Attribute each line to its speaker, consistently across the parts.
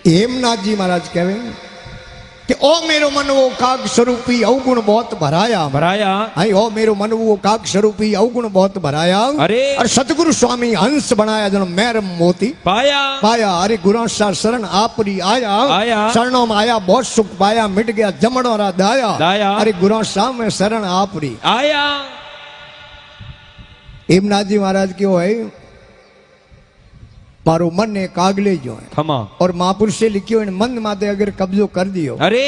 Speaker 1: हेमनाथ जी महाराज कहे कि ओ मेरो मन वो काग स्वरूपी अवगुण बहुत भराया
Speaker 2: भराया।
Speaker 1: हाय ओ मेरो मन वो काग स्वरूपी अवगुण बहुत भराया।
Speaker 2: अरे
Speaker 1: और सतगुरु स्वामी हंस बनाया जन मैरम मोती
Speaker 2: पाया
Speaker 1: पाया। अरे गुरु सा शरण आपरी आया
Speaker 2: आया।
Speaker 1: शरणों में आया बहुत सुख पाया मिट गया जमड़ो रा दाया
Speaker 2: दाया।
Speaker 1: अरे गुरु सा में शरण आपरी
Speaker 2: आया।
Speaker 1: हेमनाथ जी महाराज क्यों है मारो मन ने कागले जो है
Speaker 2: खमा
Speaker 1: और महापुरुषे लिखियो इन मन माते अगर कब्जो कर दियो
Speaker 2: अरे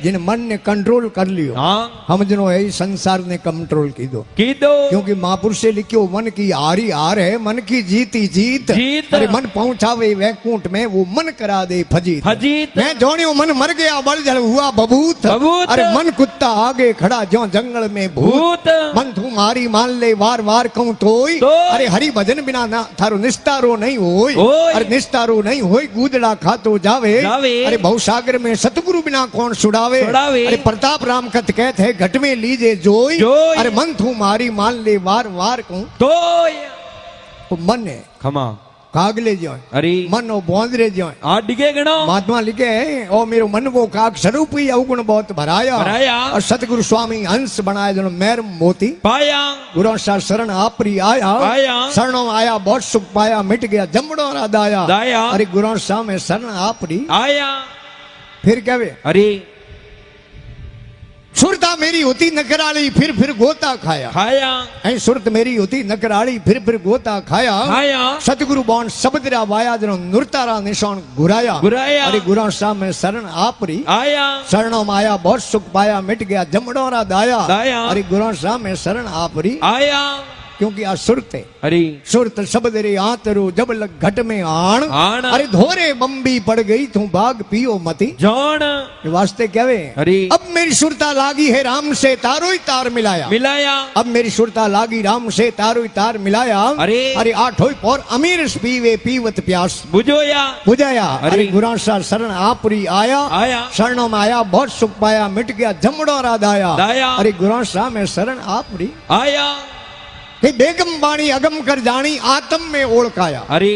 Speaker 1: जिन मन ने कंट्रोल कर लियो
Speaker 2: हाँ
Speaker 1: हम जनो है संसार ने कंट्रोल की दो क्योंकि महापुरुषे लिखियो मन की हारी हार है मन की जीती जीत
Speaker 2: जीत।
Speaker 1: अरे मन पहुंचावे वैकुंठ में वो मन करा दे फजीत
Speaker 2: फजीत।
Speaker 1: मैं जोनियो मन मर गया बलजल हुआ बबूत
Speaker 2: बबूत।
Speaker 1: अरे मन कुत्ता आगे खड़ा जो जंगल में भूत
Speaker 2: भूत।
Speaker 1: मन तू मारी मान ले वार वार कहूं तोई
Speaker 2: तोय।
Speaker 1: अरे हरि भजन बिना ना थारो निस्तारो नहीं होय
Speaker 2: होय।
Speaker 1: अरे निस्तारो नहीं होय गूदड़ा खातो जावे
Speaker 2: जावे।
Speaker 1: अरे भवसागर में सतगुरु बिना कौन छुड़ावे
Speaker 2: छुड़ावे।
Speaker 1: अरे प्रताप राम कथ कहते है घट में लीजे जोई
Speaker 2: जोई।
Speaker 1: अरे मन तू मारी मान ले वार वार कहूं तो मन है
Speaker 2: खमा
Speaker 1: कागले जो
Speaker 2: अरे
Speaker 1: मन ओ बोंदरे जो
Speaker 2: आ डिगे गणो
Speaker 1: महात्मा लिखे ओ मेरो मन वो काग स्वरूप ही अवगुण बहुत भराया
Speaker 2: भराया।
Speaker 1: और सतगुरु स्वामी हंस बनाया जनो मैर मोती
Speaker 2: पाया
Speaker 1: गुरु सा शरण आपरी आया
Speaker 2: आया।
Speaker 1: शरणों में आया बहुत सुख पाया मिट गया जमड़ो रा दाया
Speaker 2: दाया।
Speaker 1: अरे गुरु सा में शरण आपरी
Speaker 2: आया।
Speaker 1: फिर कहवे
Speaker 2: अरे
Speaker 1: सुरता मेरी होती नकराली फिर गोता खाया
Speaker 2: खाया
Speaker 1: ऐ सुरत मेरी होती नकराली फिर गोता खाया
Speaker 2: खाया
Speaker 1: सतगुरु बॉन सबदरा वाया जनो नुरतारा निशान घुराया
Speaker 2: घुराया।
Speaker 1: अरे गुरु सा में शरण आपरी
Speaker 2: आया
Speaker 1: शरणों में आया बहुत सुख पाया मिट गया जमड़ो रा दाया
Speaker 2: दाया।
Speaker 1: अरे गुरु सा में शरण आपरी
Speaker 2: आया
Speaker 1: क्योंकि आ सुरत है
Speaker 2: अरे
Speaker 1: सुरत शब्द रे आतरू जब लग घट में आण
Speaker 2: आण।
Speaker 1: अरे धोरे बम्बी पड़ गई तू बाग पियो मती
Speaker 2: जौन
Speaker 1: वास्ते कहवे
Speaker 2: अरे
Speaker 1: अब मेरी सुरता लागी है राम से तारो ही तार मिलाया
Speaker 2: मिलाया
Speaker 1: अब मेरी सुरता लागी राम से तारो ही तार मिलाया
Speaker 2: अरे
Speaker 1: आठोई और अमीर पीवे पीवत प्यास
Speaker 2: बुझोया
Speaker 1: बुझाया
Speaker 2: अरे
Speaker 1: अरे गुरु सा शरण आपरी आया
Speaker 2: आया।
Speaker 1: शरणों में आया बहुत सुख पाया मिट गया जमड़ो रा दाया
Speaker 2: दाया।
Speaker 1: अरे गुरु सा में शरण आपरी
Speaker 2: आया
Speaker 1: हे बेगम बाणी अगम कर जानी आत्म में ओळखाया
Speaker 2: अरे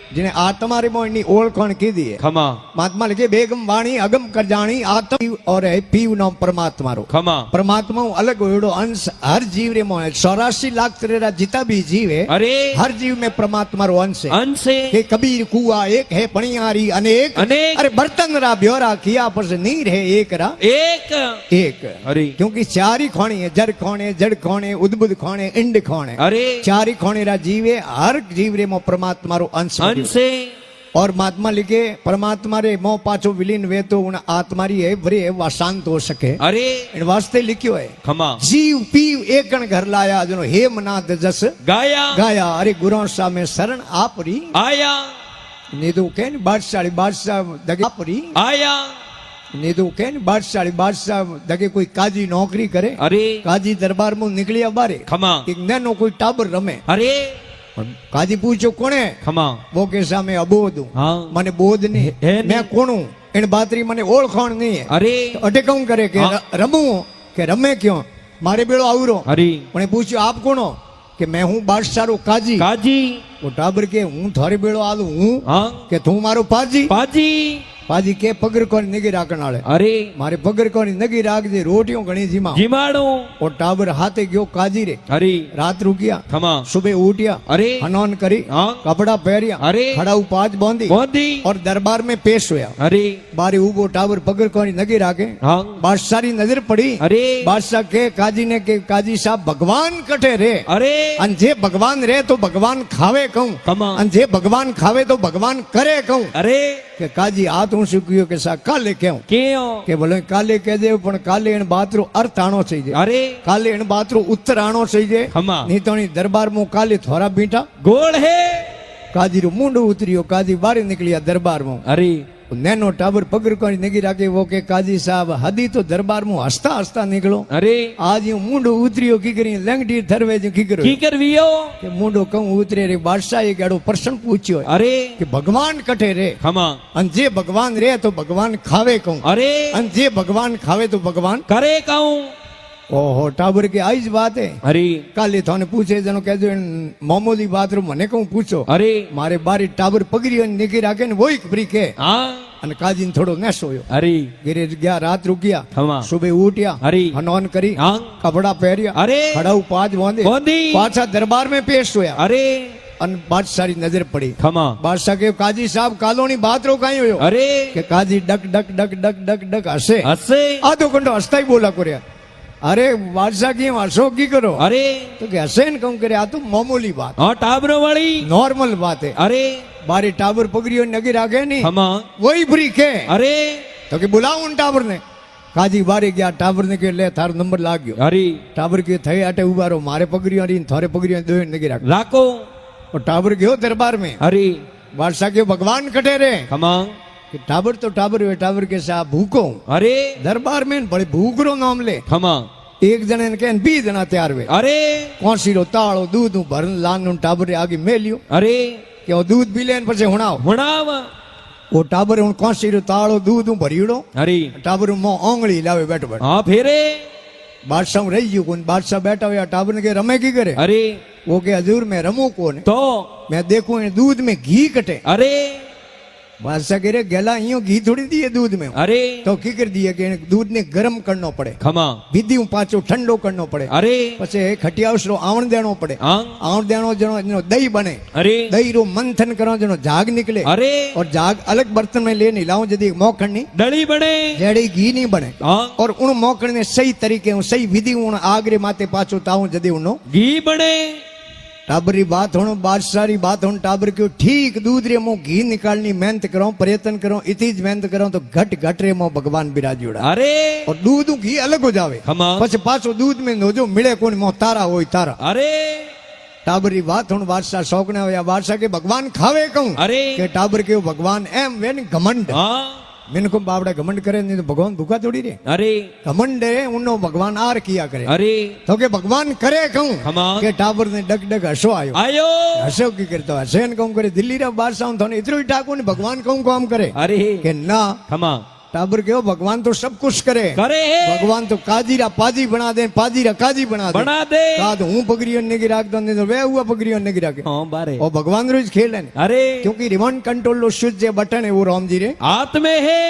Speaker 1: जिन्हें आत्मा रे मोनी ओळखण कीधी है
Speaker 2: खमा
Speaker 1: महात्मा लिखे बेगम वाणी अगम कर जानी आत्म और है पीव नाम परमात्मा रो
Speaker 2: खमा
Speaker 1: परमात्मा अलग होड़ो अंश हर जीव रे मोह 84 लाख तेरा जितना भी जीव है
Speaker 2: अरे
Speaker 1: हर जीव में परमात्मा रो अंश है
Speaker 2: अंश है
Speaker 1: कि कबीर कुआ एक है पणियारी अनेक
Speaker 2: अनेक।
Speaker 1: अरे बर्तन रा ब्योरा किया पर से नीर है एक रा एक
Speaker 2: अरे
Speaker 1: क्योंकि चार ही खोणी है जड़ खोणे जड़ खोणे उद्बुद खोणे इंड खोणे
Speaker 2: अरे
Speaker 1: चार ही खोणे रा जीव है हर जीव रे मो परमात्मा रो अंश है।
Speaker 2: से
Speaker 1: और महात्मा लिखे परमात्मा रे मोह पाछो विलीन वे तो उन आत्मा री है वरे वा शांत हो सके
Speaker 2: अरे
Speaker 1: इन वास्ते लिखियो है
Speaker 2: खमा
Speaker 1: जीव पीव एकण घर लाया जनो हेमनाथ जस
Speaker 2: गाया
Speaker 1: गाया अरे गुरु सा में शरण आपरी
Speaker 2: आया
Speaker 1: निदु के बादशाह दगे आपरी
Speaker 2: आया
Speaker 1: निदु के बादशाह दगे कोई काजी नौकरी करे
Speaker 2: अरे
Speaker 1: काजी दरबार में निकलिया बारे
Speaker 2: खमा
Speaker 1: एक नैनो कोई टाबर रमे
Speaker 2: अरे
Speaker 1: काजी पूछो कोने
Speaker 2: खमा
Speaker 1: वो के सामे अबोध हूं
Speaker 2: हाँ
Speaker 1: मने बोध नहीं
Speaker 2: है नहीं।
Speaker 1: मैं कौन हूं इन बातरी मने ओळखाण नहीं है
Speaker 2: अरे
Speaker 1: तो अटे कहूं करे के
Speaker 2: हाँ।
Speaker 1: रमू के रमे क्यों मारे बेड़ो आवरो
Speaker 2: अरे
Speaker 1: उन्हें पूछो आप कौन हो कि मैं हूं बादशाह रो काजी
Speaker 2: काजी
Speaker 1: वो टाबर के हूं थारे बेड़ो आलू हूं
Speaker 2: हाँ
Speaker 1: के तू मारो पाजी
Speaker 2: पाजी
Speaker 1: पाजी के पगर कोन निगी राखण वाले
Speaker 2: अरे
Speaker 1: मारे पगर कोन निगी राख दे रोटियों घणी जीमा
Speaker 2: जिमाड़ो
Speaker 1: और टाबर हाथे गयो काजी रे
Speaker 2: अरे
Speaker 1: रात रुकिया
Speaker 2: खमा
Speaker 1: सुबह उठिया
Speaker 2: अरे
Speaker 1: हनन करी
Speaker 2: हाँ
Speaker 1: कपड़ा पहरिया
Speaker 2: अरे
Speaker 1: खड़ा उपाज बांधी
Speaker 2: बोंदी
Speaker 1: और दरबार में पेश हुआ
Speaker 2: अरे
Speaker 1: बारी उबो टाबर पगर कोनी नगी राखे
Speaker 2: हाँ
Speaker 1: बादशाह री नजर पड़ी
Speaker 2: अरे
Speaker 1: बादशाह के काजी ने के काजी साहब भगवान कटे रे
Speaker 2: अरे
Speaker 1: अन जे भगवान रे तो भगवान खावे कहूं
Speaker 2: कमा
Speaker 1: अन जे भगवान खावे तो भगवान करे कहूं
Speaker 2: अरे
Speaker 1: के काजी हाथ हूं सुकियो के सा काले क्यों
Speaker 2: क्यों
Speaker 1: के बोले काले कह दे पण काले इन बात रो अर्थ आनो सही जे
Speaker 2: अरे
Speaker 1: काले इन बात रो उत्तर आनो सही जे
Speaker 2: खमा
Speaker 1: नहीं तो नी दरबार में काले थोड़ा बीठा
Speaker 2: गोल है
Speaker 1: काजी रो मुंडो उतरियो काजी बाहर निकलिया दरबार में
Speaker 2: अरे
Speaker 1: नैनो टाबर पकड़ कर निगी राखे वो के काजी साहब हदी तो दरबार में हंसता हंसता निकलो
Speaker 2: अरे
Speaker 1: आज यूं मुंडो उतरियो की करी लंगडी थरवे जो की करो
Speaker 2: की करवियो
Speaker 1: के मुंडो कहूं उतरे रे बादशाह एक एड़ो प्रश्न पूछ्यो
Speaker 2: अरे
Speaker 1: कि भगवान कटे रे
Speaker 2: खमा
Speaker 1: अन जे भगवान रे तो भगवान खावे कहूं
Speaker 2: अरे
Speaker 1: अन जे भगवान खावे तो भगवान
Speaker 2: करे कहूं
Speaker 1: ओहो टाबर के आईज बात है
Speaker 2: अरे
Speaker 1: काले थाने पूछे जनो कह दो मामूली बात रो मने कहूं पूछो
Speaker 2: अरे
Speaker 1: मारे बारी टाबर पगड़ी निकी राखे ने वो ही फ्री के
Speaker 2: हाँ
Speaker 1: અને કાજીને થોડો નેસો હોયો
Speaker 2: अरे
Speaker 1: ઘેરે ગયા રાત રૂક્યા
Speaker 2: ખમા.
Speaker 1: સુબે ઉઠ્યા
Speaker 2: હરી.
Speaker 1: હનોન કરી
Speaker 2: હા.
Speaker 1: કપડા પહેર્યા
Speaker 2: અરે.
Speaker 1: ખડાઉ પાંચ વાંધે
Speaker 2: વાંધી.
Speaker 1: પાછા દરબાર में पेश होया
Speaker 2: अरे
Speaker 1: અને બાદશાહ ની નજર પડી
Speaker 2: खमा
Speaker 1: બાદશાહ કે કાજી સાહેબ કાલોની બાત રો કાઈ હોયો
Speaker 2: अरे
Speaker 1: કે કાજી ડક ડક ડક ડક ડક ડક હસે
Speaker 2: हसे
Speaker 1: આધો ઘંટો હસતા બોલા કર્યા અરે બાદશાહ की हसो की करो
Speaker 2: अरे
Speaker 1: तो કે હસે ને કહું કરે આ તો મામूली बात
Speaker 2: हाँ टाबरो वाली
Speaker 1: नॉर्मल बात है
Speaker 2: अरे
Speaker 1: बारी टावर पकड़ियो नगी राखे नहीं
Speaker 2: खमा
Speaker 1: वही बुरी के
Speaker 2: अरे
Speaker 1: तो कि बुलाओ उन टावर ने काजी बारी गया टावर ने के ले थारो नंबर लाग गयो
Speaker 2: अरे
Speaker 1: टावर के थे आटे उबारो मारे पकड़ियो री थारे पकड़ियो दो नगी राख
Speaker 2: राको
Speaker 1: और टावर गयो दरबार में
Speaker 2: अरे
Speaker 1: बादशाह के भगवान कटे रे
Speaker 2: खमा
Speaker 1: कि टावर तो टावर है टावर के साथ भूखो
Speaker 2: अरे
Speaker 1: दरबार में बड़े भूखरो नाम ले
Speaker 2: खमा
Speaker 1: एक जने ने कहन 20 जना तैयार हुए
Speaker 2: अरे
Speaker 1: कौन सी रो ताड़ो दूध भरन लान टावर आगे मेलियो
Speaker 2: अरे
Speaker 1: कि वो दूध पी लेन पछे हुणाओ
Speaker 2: हुणाव
Speaker 1: वो टाबर हूं कौन सी रो ताड़ो दूध भरीड़ो
Speaker 2: अरे
Speaker 1: टाबर मो ओंगली लावे बैठो बैठो
Speaker 2: हाँ फेरे
Speaker 1: बादशाह रही गयो कोन बादशाह बैठा हुआ टाबर ने के रमे की करे
Speaker 2: अरे
Speaker 1: वो के हजूर मैं रमू कोन
Speaker 2: तो
Speaker 1: मैं देखूं इन दूध में घी कटे
Speaker 2: अरे
Speaker 1: बादशाह कह रहे गेला यूं घी थोड़ी दिए दूध में
Speaker 2: अरे
Speaker 1: तो की कर दिए कि दूध ने गरम करनो पड़े
Speaker 2: खमा
Speaker 1: विधि पाछो ठंडो करनो पड़े
Speaker 2: अरे
Speaker 1: पछे खटियाउसरो आवण देनो पड़े
Speaker 2: हाँ
Speaker 1: आवण देनो जनो दही बने
Speaker 2: अरे
Speaker 1: दही रो मंथन करो जनो झाग निकले
Speaker 2: अरे
Speaker 1: और झाग अलग बर्तन में ले नहीं लाऊं जदी मोखण नी
Speaker 2: डली बने
Speaker 1: जड़ी घी नहीं बने
Speaker 2: हाँ
Speaker 1: और उन मोकड़ ने सही तरीके उन सही विधि उन आगरे माते पाछो ताऊं जदे उनो
Speaker 2: घी बने
Speaker 1: टाबरी बात होनो बादशाह बात होनो टाबर क्यों ठीक दूध रे मो घी निकालनी मेहनत करो प्रयत्न करो इतनी ज मेहनत करो तो घट घट रे मो भगवान बिराजोड़ा
Speaker 2: अरे
Speaker 1: और दूध घी अलग हो जावे
Speaker 2: खमा
Speaker 1: पछे पाछो दूध में नो जो मिले कोन मो तारा होय तारा
Speaker 2: अरे
Speaker 1: टाबरी बात होनो बादशाह शौक ने होया बादशाह के भगवान खावे कहूं
Speaker 2: अरे
Speaker 1: के टाबर के भगवान एम वेन घमंड
Speaker 2: हाँ
Speaker 1: मिनको बावड़ा घमंड करे नहीं तो भगवान भूखा थोड़ी रे
Speaker 2: अरे
Speaker 1: घमंड है उन्नो भगवान आर किया करे
Speaker 2: अरे
Speaker 1: तो के भगवान करे कहूं
Speaker 2: खमा
Speaker 1: के टाबर ने डग डग हसो आयो
Speaker 2: आयो
Speaker 1: हसो की करतो हसेन कहूं करे दिल्ली रा बादशाह थाने इतरो ही ठाकुर ने भगवान कहूं काम करे
Speaker 2: अरे
Speaker 1: के ना
Speaker 2: खमा
Speaker 1: टाबर के भगवान तो सब कुछ करे
Speaker 2: करे
Speaker 1: भगवान तो काजीरा पाजी बना दे पाजीरा काजी बना दे
Speaker 2: बना दे
Speaker 1: काद हूं पगड़ियों ने गिराक दो नहीं तो वे हुआ पगड़ियों ने गिराके
Speaker 2: हाँ बारे
Speaker 1: और भगवान रोज खेल है
Speaker 2: अरे
Speaker 1: क्योंकि रिमोट कंट्रोल लो स्विच जे बटन है वो राम जी रे
Speaker 2: हाथ में है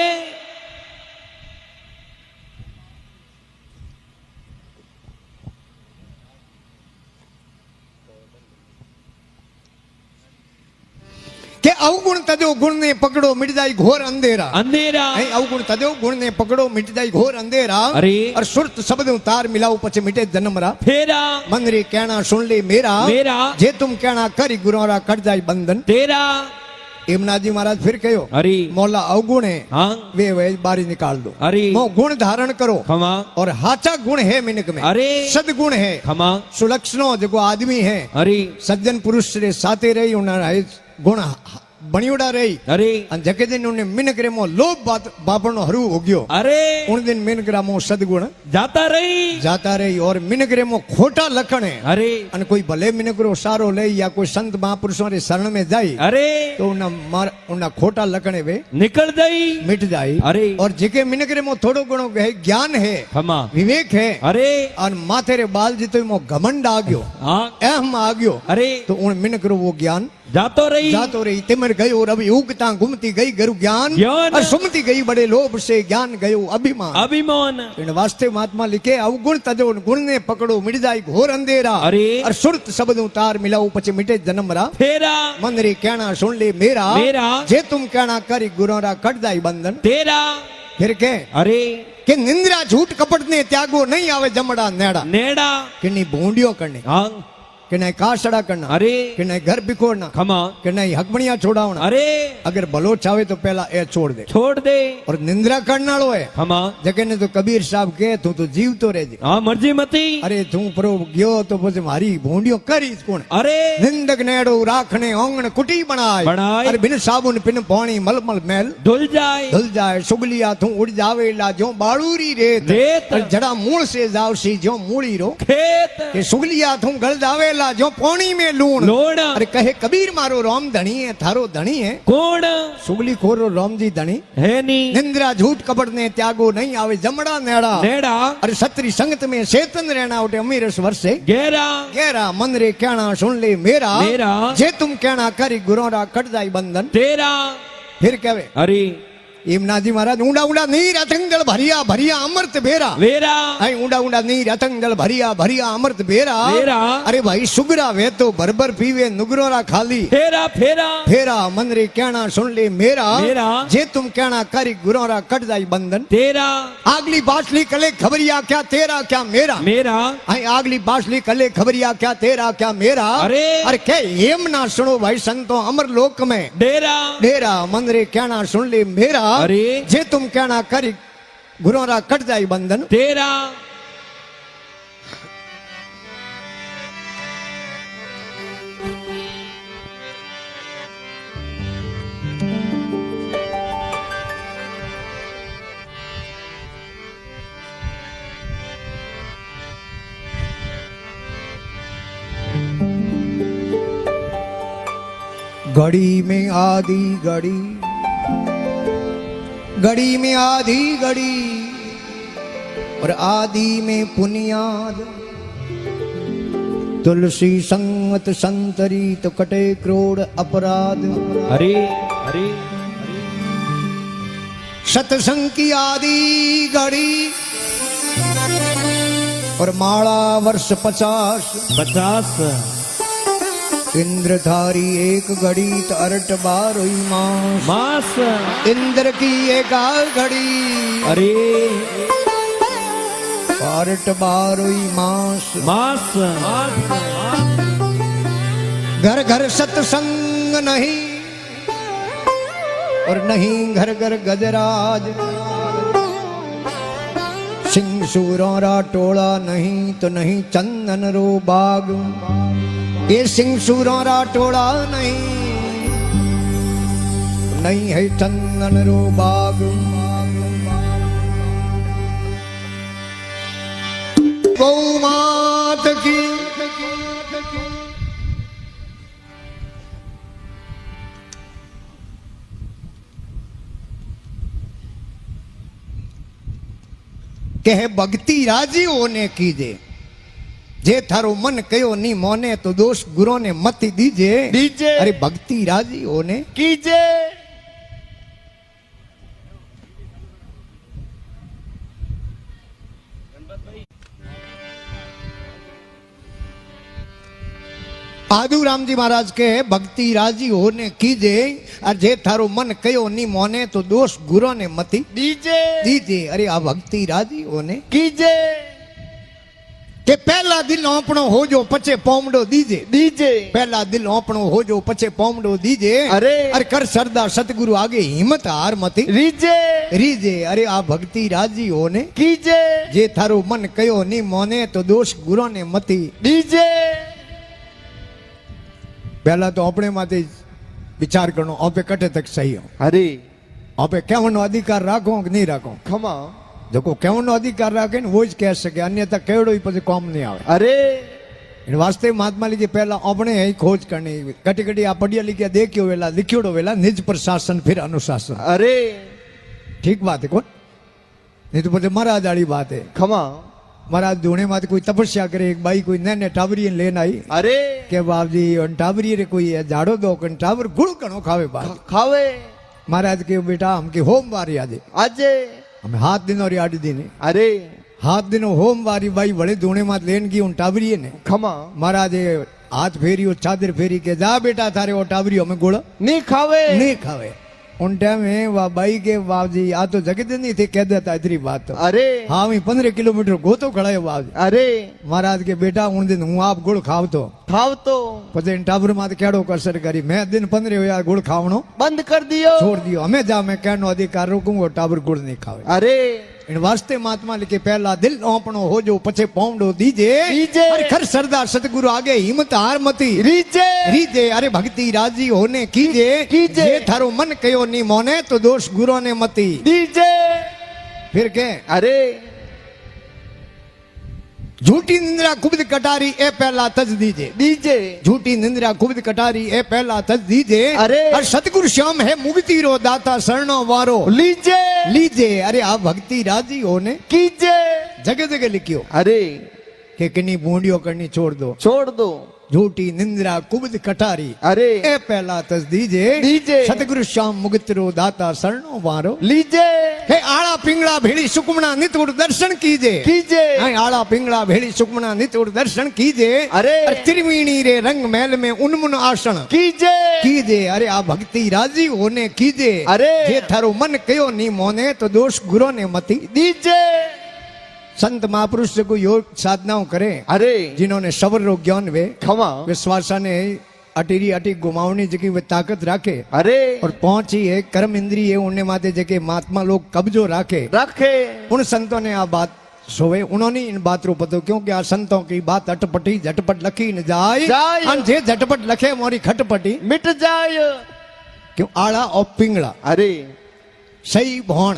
Speaker 1: के अवगुण तजो गुण ने पकड़ो मिट जाए घोर अंधेरा
Speaker 2: अंधेरा
Speaker 1: नहीं अवगुण तजो गुण ने पकड़ो मिट जाए घोर अंधेरा
Speaker 2: अरे
Speaker 1: और सुरत शब्द तार मिलाओ पछे मिटे जन्म रा
Speaker 2: फेरा
Speaker 1: मन रे कहना सुन ले मेरा
Speaker 2: मेरा
Speaker 1: जे तुम कहना करी गुरोरा कट जाए बंधन
Speaker 2: तेरा
Speaker 1: इमना जी महाराज फिर कहो
Speaker 2: अरे
Speaker 1: मौला अवगुण है
Speaker 2: हाँ
Speaker 1: वे बारी निकाल दो
Speaker 2: अरे
Speaker 1: मो गुण धारण करो
Speaker 2: खमा
Speaker 1: और हाचा गुण है मिनक में
Speaker 2: अरे
Speaker 1: सदगुण है
Speaker 2: खमा
Speaker 1: सुलक्षणो जो आदमी है
Speaker 2: अरे
Speaker 1: सज्जन पुरुष रे साथे रही उन्हें गुण बणियोड़ा रही
Speaker 2: अरे
Speaker 1: અને જકે દિન ઉને મિનકરે મો લોભ બાપણનો હરુ હોગ્યો
Speaker 2: अरे
Speaker 1: ઉન દિન મિનકરા મો સદગુણ
Speaker 2: जाता रही
Speaker 1: જાતા રહી और મિનકરે મો ખોટા લખણે
Speaker 2: अरे
Speaker 1: અને કોઈ ભલે મિનકરો સારો લઈ या कोई संत महापुरुषों रे शरण में जाई
Speaker 2: अरे
Speaker 1: तो उना खोटा लखणे वे
Speaker 2: निकल गई
Speaker 1: मिट जाई
Speaker 2: अरे
Speaker 1: और जेके मिनकरे मो थोड़ो घणो है ज्ञान है
Speaker 2: खमा
Speaker 1: विवेक है
Speaker 2: अरे
Speaker 1: और माथे रे बाल जीतो मो घमंड आ गयो
Speaker 2: हाँ
Speaker 1: अहम आ गयो
Speaker 2: अरे
Speaker 1: तो उन मिनकरो वो ज्ञान
Speaker 2: जातो रही
Speaker 1: जातो रही तिमर गयो रवि उगता घूमती गई गरु ज्ञान
Speaker 2: ज्ञान।
Speaker 1: और सुमती गई बड़े लोभ से ज्ञान गयो अभिमान
Speaker 2: अभिमान
Speaker 1: इन वास्तव महात्मा लिखे अवगुण तजो गुण ने पकड़ो मिट जाए घोर अंधेरा
Speaker 2: अरे
Speaker 1: और सुरत शब्द तार मिलाओ पछे मिटे जन्म रा
Speaker 2: फेरा
Speaker 1: मन रे कहना सुन ले मेरा
Speaker 2: मेरा
Speaker 1: जे तुम कहना करी गुरोरा कट जाए बंधन
Speaker 2: तेरा
Speaker 1: फिर के
Speaker 2: अरे
Speaker 1: कि निंद्रा झूठ कपट ने त्यागो नहीं आवे जमड़ा नेड़ा
Speaker 2: नेड़ा
Speaker 1: किन्नी भूंडियों करनी
Speaker 2: हाँ
Speaker 1: कि नहीं कासड़ा करना
Speaker 2: अरे
Speaker 1: कि नहीं घर बिखोड़ना
Speaker 2: खमा
Speaker 1: कि नहीं हकबणिया छोड़ावना
Speaker 2: अरे
Speaker 1: अगर बलोच आवे तो पहला ए छोड़ दे
Speaker 2: छोड़ दे
Speaker 1: और निंद्रा करना लो है
Speaker 2: खमा
Speaker 1: जगह ने तो कबीर साहब के तू तो जीव तो रह जे
Speaker 2: हाँ मर्जी मती
Speaker 1: अरे तू परो गयो तो પછી મારી ભોંડિયો કરી કોણ
Speaker 2: अरे
Speaker 1: નિંદક નેડો રાખણે ઓંગણ કુટી બનાય
Speaker 2: बनाए
Speaker 1: અરે બિન સાબુન પિન પાણી મલમલ મેલ
Speaker 2: धुल जाए
Speaker 1: ધલ જાય સુગલિયા તું ઉડ જાવેલા જો બાળુરી રેત
Speaker 2: रेत
Speaker 1: और जड़ा मूल से जावसी जो मूली रो
Speaker 2: खेत
Speaker 1: કે સુગલિયા તું ગળ જાવેલા જો પાણી में लूण
Speaker 2: लोण
Speaker 1: अरे कहे कबीर मारो राम धनी है थारो धनी है
Speaker 2: कौन
Speaker 1: सुगली खोरो राम जी धनी
Speaker 2: है नी
Speaker 1: निंद्रा झूठ कपट ने त्यागो नहीं आवे जमड़ा नेड़ा
Speaker 2: नेड़ा
Speaker 1: अरे सत्री संगत में चेतन रहना उठे अमीरस वर्षे
Speaker 2: गहरा
Speaker 1: गहरा मन रे कहना सुन ले मेरा
Speaker 2: मेरा
Speaker 1: जे तुम कहना करी गुरोरा कट जाई बंधन
Speaker 2: तेरा
Speaker 1: फिर कहे
Speaker 2: अरे
Speaker 1: એમનાજી મહારાજ ઊંડા ઊંડા નીર અતંગલ ભરિયા ભરિયા અમૃત ભેરા
Speaker 2: વેરા
Speaker 1: અહીં ઊંડા ઊંડા નીર અતંગલ ભરિયા ભરિયા અમૃત ભેરા
Speaker 2: વેરા
Speaker 1: અરે ભાઈ સુગરા વેતો ભરભર પીવે નુગરોરા ખાલી
Speaker 2: ફેરા ફેરા
Speaker 1: फेरा मनरे कहना सुन ले मेरा
Speaker 2: मेरा
Speaker 1: जे तुम कहना करी गुरोरा कट जाई बंधन
Speaker 2: तेरा
Speaker 1: आगली बासली कले खबरिया क्या तेरा क्या मेरा
Speaker 2: मेरा
Speaker 1: आई आगली बासली कले खबरिया क्या तेरा क्या मेरा
Speaker 2: अरे
Speaker 1: के हेम ना सुनो भाई संतो अमर लोक में
Speaker 2: डेरा
Speaker 1: डेरा मनरे कहना सुन ले मेरा
Speaker 2: अरे
Speaker 1: जे तुम कहना करी गुरोरा कट जाई बंधन
Speaker 2: तेरा
Speaker 1: घड़ी में आधी घड़ी घड़ी में आधी घड़ी और आदि में पुनियाद तुलसी संगत संतरी तो कटे क्रोड़ अपराध
Speaker 2: अरे अरे
Speaker 1: सत्संग की आदि घड़ी और माला वर्ष 50
Speaker 2: 50
Speaker 1: इंद्रधारी एक घड़ी तो अरट 12 मास
Speaker 2: मास
Speaker 1: इंद्र की एक घड़ी
Speaker 2: अरे
Speaker 1: अरट 12 मास
Speaker 2: मास
Speaker 1: घर घर सत्संग नहीं और नहीं घर घर गजराज सिंह सूरों रा टोला नहीं तो नहीं चंदन रो बाग ये सिंह सूरों रा टोला नहीं है चंदन रो बाग गौ मात की कह भक्ति राजी होने कीजे जे थारो मन कयो नी मोने तो दोष गुरु ने मति दीजे
Speaker 3: दीजे
Speaker 1: अरे भक्ति राजी होने
Speaker 3: कीजे
Speaker 1: आदू राम जी महाराज के भक्ति राजी होने कीजे और जे थारो मन कयो नी मोने तो दोष गुरु ने मति
Speaker 3: दीजे
Speaker 1: दीजे अरे आ भक्ति राजी होने
Speaker 3: कीजे
Speaker 1: के पहला दिल ओपणो हो जो पचे पोमडो दीजे
Speaker 3: दीजे
Speaker 1: पहला दिल ओपणो हो जो पचे पोमडो दीजे
Speaker 3: अरे
Speaker 1: अरे कर सरदार सतगुरु आगे हिम्मत हार मती
Speaker 3: रीजे
Speaker 1: रीजे अरे आ भक्ति राजी होने
Speaker 3: कीजे
Speaker 1: जे थारो मन कयो नी मोने तो दोष गुरु ने मती
Speaker 3: दीजे
Speaker 1: पहला तो अपने माते विचार करनो आपे कटे तक सही हो
Speaker 3: अरे
Speaker 1: आपे केवनो अधिकार राखो कि नहीं राखो
Speaker 3: खमा
Speaker 1: जो केवनो अधिकार राखे ने वो ज कह सके अन्यथा केवड़ो ही पछी काम नहीं आवे
Speaker 3: अरे
Speaker 1: इन वास्ते महात्मा लीजिए पहला अपने ही खोज करनी कटी कटी आ पढ़िया लिखिया देखियो वेला लिखियोड़ो वेला निज प्रशासन फिर अनुशासन
Speaker 3: अरे
Speaker 1: ठीक बात है कौन नहीं तो पछी महाराज वाली बात है
Speaker 3: खमा
Speaker 1: महाराज धूणे माते कोई तपस्या करे एक बाई कोई नैने टावरी लेन आई
Speaker 3: अरे
Speaker 1: के बाप जी उन टावरी रे कोई है झाड़ो दो कन टावर गुड़ कणो खावे बात
Speaker 3: खावे
Speaker 1: महाराज के बेटा हमके होम वारी आजे
Speaker 3: आजे
Speaker 1: हमें हाथ दिनो री आड़ी दीने
Speaker 3: अरे
Speaker 1: हाथ दिनो होम वारी बाई बड़े धूणे मात लेन की उन टावरी ने
Speaker 3: खमा
Speaker 1: महाराज हाथ फेरी और चादर फेरी के जा बेटा थारे वो टावरी हमें गुड़
Speaker 3: नहीं खावे
Speaker 1: नहीं खावे उन टाइम में वह बाई के बाप जी आ तो जगत नहीं थे कह देता इतनी बात तो
Speaker 3: अरे
Speaker 1: हाँ वही 15 किलोमीटर गोतो खड़ा है बाप जी
Speaker 3: अरे
Speaker 1: महाराज के बेटा उन दिन हूँ आप गुड़ खाव तो
Speaker 3: खाव तो
Speaker 1: पते टाबर मात केड़ो कसर करी मैं दिन 15 हुआ गुड़ खावनो
Speaker 3: बंद कर दियो
Speaker 1: छोड़ दियो हमें जा मैं कहनो अधिकार रोकूंगा टाबर गुड़ नहीं खावे
Speaker 3: अरे
Speaker 1: इन वास्ते महात्मा लिखे पहला दिल ओपणो हो जो पछे पोमडो दीजे
Speaker 3: दीजे।
Speaker 1: अरे खर सरदार सतगुरु आगे हिम्मत हार मती
Speaker 3: रीजे
Speaker 1: रीजे अरे भक्ति राजी होने कीजे
Speaker 3: कीजे।
Speaker 1: जे थारो मन कयो नी मोने तो दोष गुरु ने मती
Speaker 3: दीजे
Speaker 1: फिर के
Speaker 3: अरे
Speaker 1: झूठी निंद्रा कुबद कटारी ए पहला तज दीजे
Speaker 3: दीजे
Speaker 1: झूठी निंद्रा कुबद कटारी ए पहला तज दीजे
Speaker 3: अरे।
Speaker 1: और सतगुरु श्याम है मुक्ति रो दाता शरणो वारो
Speaker 3: लीजे
Speaker 1: लीजे अरे आप भक्ति राजी होने
Speaker 3: कीजे
Speaker 1: जगह जगह लिखियो
Speaker 3: अरे
Speaker 1: कि किन्नी बूंदियों करनी छोड़ दो
Speaker 3: छोड़ दो
Speaker 1: झूठी निंद्रा कुबद कटारी
Speaker 3: अरे
Speaker 1: ए पहला तस दीजे
Speaker 3: दीजे।
Speaker 1: सतगुरु श्याम मुगतरो दाता शरणो वारो
Speaker 3: लीजे
Speaker 1: हे आड़ा पिंगला भेड़ी सुकमना नितुड़ दर्शन कीजे
Speaker 3: कीजे
Speaker 1: हाय आड़ा पिंगला भेड़ी सुकमना नितुड़ दर्शन कीजे
Speaker 3: अरे
Speaker 1: त्रिवेणी रे रंग महल में उन्मुन आसन
Speaker 3: कीजे
Speaker 1: कीजे अरे आ भक्ति राजी होने कीजे
Speaker 3: अरे
Speaker 1: जे थारो मन कयो नी मोने तो दोष गुरु ने मती
Speaker 3: दीजे
Speaker 1: संत महापुरुष जो कोई योग साधनाओं करे
Speaker 3: अरे
Speaker 1: जिन्होंने सबर रो ज्ञान वे
Speaker 3: खमा
Speaker 1: विश्वासा ने अटीरी अटी गुमावनी जकी वे ताकत राखे
Speaker 3: अरे
Speaker 1: और पहुंची है कर्म इंद्रिय है उन्हें माते जके महात्मा लोग कब्जो राखे
Speaker 3: रखे
Speaker 1: उन संतों ने आ बात सोवे उन्होंने इन बात रो पतो क्योंकि आ संतों की बात अटपटी झटपट लखी न जाए
Speaker 3: जाए।
Speaker 1: अन जे झटपट लखे मोरी खटपटी
Speaker 3: मिट जाए
Speaker 1: क्यों आड़ा और पिंगला
Speaker 3: अरे
Speaker 1: सही भौण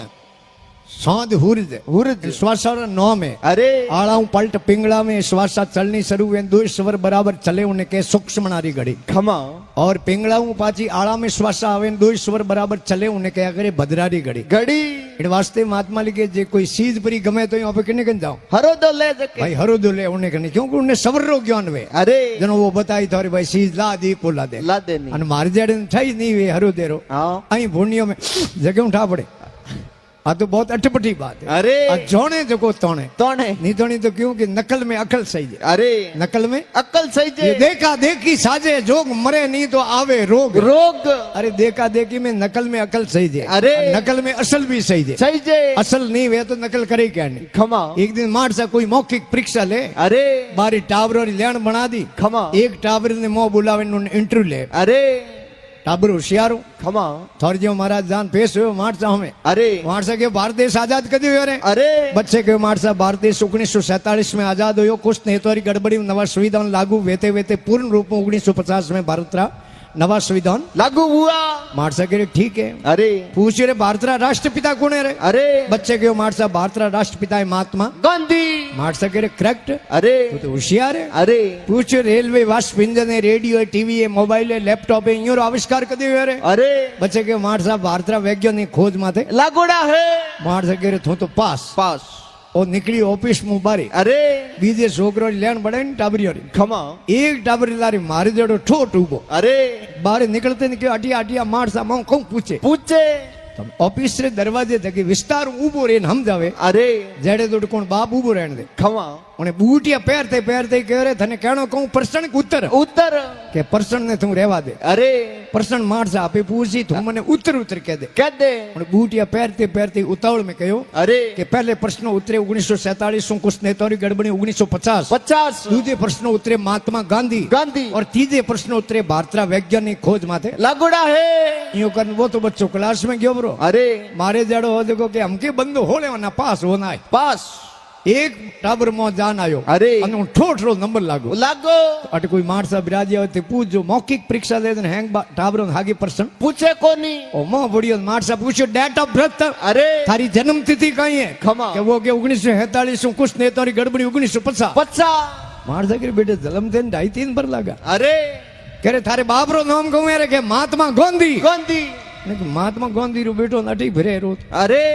Speaker 1: सौंद हुर्ज
Speaker 3: हुर्ज
Speaker 1: श्वासा नौ में
Speaker 3: अरे
Speaker 1: आड़ाऊ पलट पिंगला में श्वासा चलनी शुरू हुए दो स्वर बराबर चले उन्हें के सूक्ष्म नारी घड़ी
Speaker 3: खमा
Speaker 1: और पिंगलाऊ पाची आड़ा में श्वासा आवे दो स्वर बराबर चले उन्हें क्या करे भद्रारी घड़ी
Speaker 3: घड़ी
Speaker 1: इन वास्ते महात्मा लिखे जे कोई सीध परी गमे तो यहाँ पे किन्ने कन जाओ
Speaker 3: हरो दो ले जके
Speaker 1: भाई हरो दो ले उन्हें कने क्योंकि उन्हें सबर रो ज्ञान वे
Speaker 3: अरे
Speaker 1: जनो वो बताई थारी भाई सीध ला दी पोला दे
Speaker 3: ला देनी
Speaker 1: अन मार जेड़े छई नहीं वे हरो दे रो
Speaker 3: हाँ
Speaker 1: आई भूनियों में जगह उठा पड़े आ तो बहुत अटपटी बात है
Speaker 3: अरे
Speaker 1: आ जोने जको तोने
Speaker 3: तोने
Speaker 1: नहीं तो नहीं तो क्यों कि नकल में अकल सही है
Speaker 3: अरे
Speaker 1: नकल में
Speaker 3: अक्कल सही
Speaker 1: ये
Speaker 3: जे
Speaker 1: देखा देखी साजे जोग मरे नहीं तो आवे रोग
Speaker 3: रोग
Speaker 1: अरे देखा देखी में नकल में अकल सही है
Speaker 3: अरे
Speaker 1: नकल में असल भी सही है
Speaker 3: सही जे
Speaker 1: असल नहीं वे तो नकल करे क्या नहीं
Speaker 3: खमा
Speaker 1: एक दिन मार सा कोई मौखिक परीक्षा ले
Speaker 3: अरे
Speaker 1: बारी टावर लेन बना दी
Speaker 3: खमा
Speaker 1: एक टावर ने मोह बुलावे इंटरव्यू ले
Speaker 3: अरे
Speaker 1: टाबर होशियार
Speaker 3: खमा
Speaker 1: थोड़ी जो महाराज जान पेश हुए मारसा हमें
Speaker 3: अरे
Speaker 1: मारसा के भारत देश आजाद कदी हुए रे
Speaker 3: अरे
Speaker 1: बच्चे के मारसा भारत देश 1947 में आजाद हुयो कुछ नहीं तो गड़बड़ी नवा संविधान लागू वेते वेते पूर्ण रूप में 1950 में भारत रा नवा संविधान
Speaker 3: लागू हुआ
Speaker 1: मारसा के ठीक है
Speaker 3: अरे
Speaker 1: पूछ रे भारत रा राष्ट्रपिता कौन है रे
Speaker 3: अरे
Speaker 1: बच्चे के मारसा भारत रा राष्ट्रपिता है महात्मा
Speaker 3: गांधी
Speaker 1: मारसा के रे करेक्ट
Speaker 3: अरे
Speaker 1: तू तो होशियार है
Speaker 3: अरे
Speaker 1: पूछ रेलवे वाष्प इंजन है रेडियो है टीवी है मोबाइल है लैपटॉप है यूं आविष्कार कर दियो रे
Speaker 3: अरे
Speaker 1: बच्चे के मारसा भारत रा वैज्ञानिक खोज माथे
Speaker 3: लागोड़ा है
Speaker 1: मारसा के रे थो तो पास
Speaker 3: पास
Speaker 1: और निकली ऑफिस में बारी
Speaker 3: अरे
Speaker 1: बीजे छोकरो लेन बड़े ने टाबरियो री
Speaker 3: खमा
Speaker 1: एक टाबरी लारी मारी जड़ो ठोट उबो
Speaker 3: अरे
Speaker 1: बाहर निकलते निकले अटिया अटिया मार सा मां कौन पूछे
Speaker 3: पूछे
Speaker 1: तम ऑफिस रे दरवाजे तक विस्तार उबो रे हम जावे
Speaker 3: अरे
Speaker 1: जेड़े दो कोण बाप उबो रहने दे
Speaker 3: खमा
Speaker 1: उन्हें बूटिया पैरते पैरते कह रहे थने कहनो कहूं प्रश्न के उत्तर
Speaker 3: उत्तर
Speaker 1: के प्रश्न ने तू रहवा दे
Speaker 3: अरे
Speaker 1: प्रश्न मार सा आपे पूछी तू मने उत्तर उत्तर कह दे
Speaker 3: कह दे
Speaker 1: उन्हें बूटिया पैरते पैरते उतावल में कहो
Speaker 3: अरे
Speaker 1: कि पहले प्रश्न उतरे 1947 कुछ ने तोरी गड़बड़ी 1950
Speaker 3: 50
Speaker 1: दूजे प्रश्न उतरे महात्मा गांधी
Speaker 3: गांधी
Speaker 1: और तीजे प्रश्न उतरे भारत वैज्ञानिक खोज माथे
Speaker 3: लागोड़ा है
Speaker 1: यूं कर वो तो बच्चों क्लास में गयो ब्रो
Speaker 3: अरे
Speaker 1: मारे जड़ो हो देखो कि हमके बंद हो ले ना पास होना है
Speaker 3: पास
Speaker 1: एक टाबर मो जान आयो
Speaker 3: अरे
Speaker 1: अनु ठोठ रो नंबर लागो
Speaker 3: लागो
Speaker 1: अट कोई मारसा बिराजी आवे ते पूछ जो मौखिक परीक्षा दे देन हैंग टाबर हागे प्रश्न
Speaker 3: पूछे कोनी
Speaker 1: ओ मो बड़ियो मारसा पूछो डेट ऑफ बर्थ
Speaker 3: अरे
Speaker 1: थारी जन्म तिथि कहीं है
Speaker 3: खमा
Speaker 1: कि वो के 1947 कुछ ने तोरी गड़बड़ी 1950
Speaker 3: 50
Speaker 1: मारसा के बेटे जन्म दिन 2.5-3 पर लगा
Speaker 3: अरे
Speaker 1: कह रहे थारे बाप रो नाम कहूं रे के महात्मा गांधी
Speaker 3: गांधी
Speaker 1: महात्मा गांधी रो बेटो नटी भरे रो
Speaker 3: अरे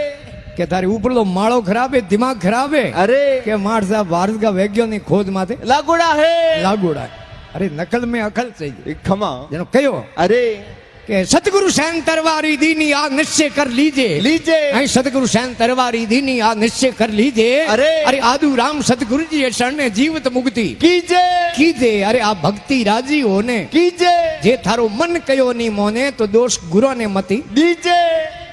Speaker 1: के तारी ऊपर लो माड़ो खराब है दिमाग खराब है
Speaker 3: अरे
Speaker 1: के मार साहब भारत का वैज्ञानिक खोज माथे
Speaker 3: लागोड़ा है
Speaker 1: लागोड़ा है अरे नकल में अकल चाहिए
Speaker 3: खमा
Speaker 1: जनो कहो
Speaker 3: अरे
Speaker 1: के सतगुरु सैन तरवारी दीनी आ निश्चय कर लीजिए
Speaker 3: लीजे
Speaker 1: ऐ सतगुरु सैन तरवारी दीनी आ निश्चय कर लीजिए
Speaker 3: अरे
Speaker 1: अरे आदु राम सतगुरु जी शरण में जीवित मुक्ति
Speaker 3: कीजे
Speaker 1: कीजे अरे आप भक्ति राजी होने
Speaker 3: कीजे
Speaker 1: जे थारो मन कयो नी मोने तो दोष गुरु ने मती
Speaker 3: दीजे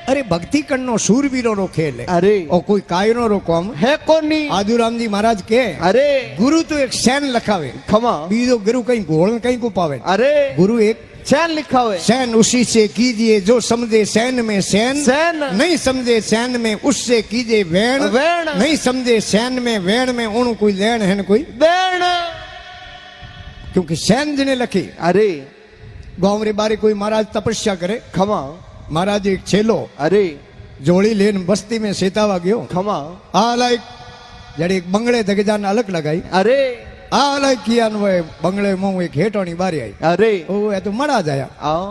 Speaker 1: अरे भक्ति करनो सूरवीरो रो खेल है
Speaker 3: अरे
Speaker 1: और कोई कायरो रो कॉम
Speaker 3: है कोनी
Speaker 1: आदुराम जी महाराज के
Speaker 3: अरे
Speaker 1: गुरु तो एक सैन लखावे
Speaker 3: खमा
Speaker 1: बीजो गुरु कहीं घोड़न कहीं को पावे
Speaker 3: अरे
Speaker 1: गुरु एक
Speaker 3: चैन लिखा हुआ है
Speaker 1: सैन उसी से कीजिए जो समझे सैन में सैन
Speaker 3: सैन
Speaker 1: नहीं समझे सैन में उससे कीजिए वैन
Speaker 3: वैन
Speaker 1: नहीं समझे सैन में वैन में उन कोई लेन है न कोई
Speaker 3: बैन
Speaker 1: क्योंकि सैन जिने लखी
Speaker 3: अरे
Speaker 1: गांव रे बारे कोई महाराज तपस्या करे
Speaker 3: खमा
Speaker 1: महाराज एक छेलो
Speaker 3: अरे
Speaker 1: जोड़ी लेन बस्ती में सेतावा गयो
Speaker 3: खमा
Speaker 1: आ लाइक जड़ी एक बंगले तक जान अलग लगाई
Speaker 3: अरे
Speaker 1: आ लाइक किया न वो बंगले में एक हेटोनी बारी आई
Speaker 3: अरे
Speaker 1: ओ ये तो मरा जाया
Speaker 3: आओ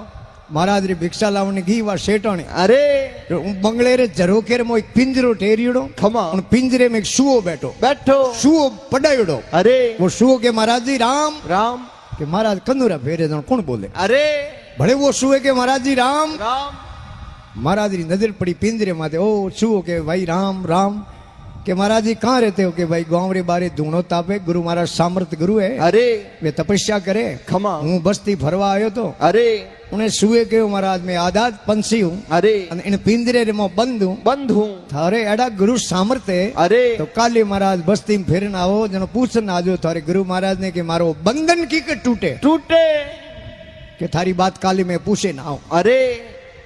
Speaker 1: महाराज री भिक्षा लावनी घी वा शेटोनी
Speaker 3: अरे
Speaker 1: बंगले रे झरोकेर में एक पिंजरो टेरियोड़ो
Speaker 3: खमा
Speaker 1: उन पिंजरे में एक शुओ बैठो
Speaker 3: बैठो
Speaker 1: शुओ पड़ायोड़ो
Speaker 3: अरे
Speaker 1: वो शुओ के महाराज जी राम
Speaker 3: राम
Speaker 1: कि महाराज कंदूरा फेरे तो कौन बोले
Speaker 3: अरे
Speaker 1: भले वो सुए के महाराज जी राम
Speaker 3: राम
Speaker 1: महाराज री नजर पड़ी पिंजरे माथे ओ सुओ के भाई राम राम के महाराज जी कहाँ रहते हो के भाई गांव रे बारे धूणो तापे गुरु महाराज सामर्थ गुरु है
Speaker 3: अरे
Speaker 1: वे तपस्या करे
Speaker 3: खमा
Speaker 1: हूँ बस्ती फरवा आयो तो
Speaker 3: अरे
Speaker 1: उन्हें सुए के महाराज में आजाद पंछी हूँ
Speaker 3: अरे
Speaker 1: અને इन पिंजरे रे मो बंद हूँ
Speaker 3: बंधु
Speaker 1: थारे एड़ा गुरु सामर्थ है
Speaker 3: अरे
Speaker 1: तो काली महाराज बस्ती में फिरन आओ जनो पूछन आजो थारे गुरु महाराज ने कि मारो बंधन की के टूटे
Speaker 3: टूटे
Speaker 1: कि थारी बात काली में पूछे ना आओ
Speaker 3: अरे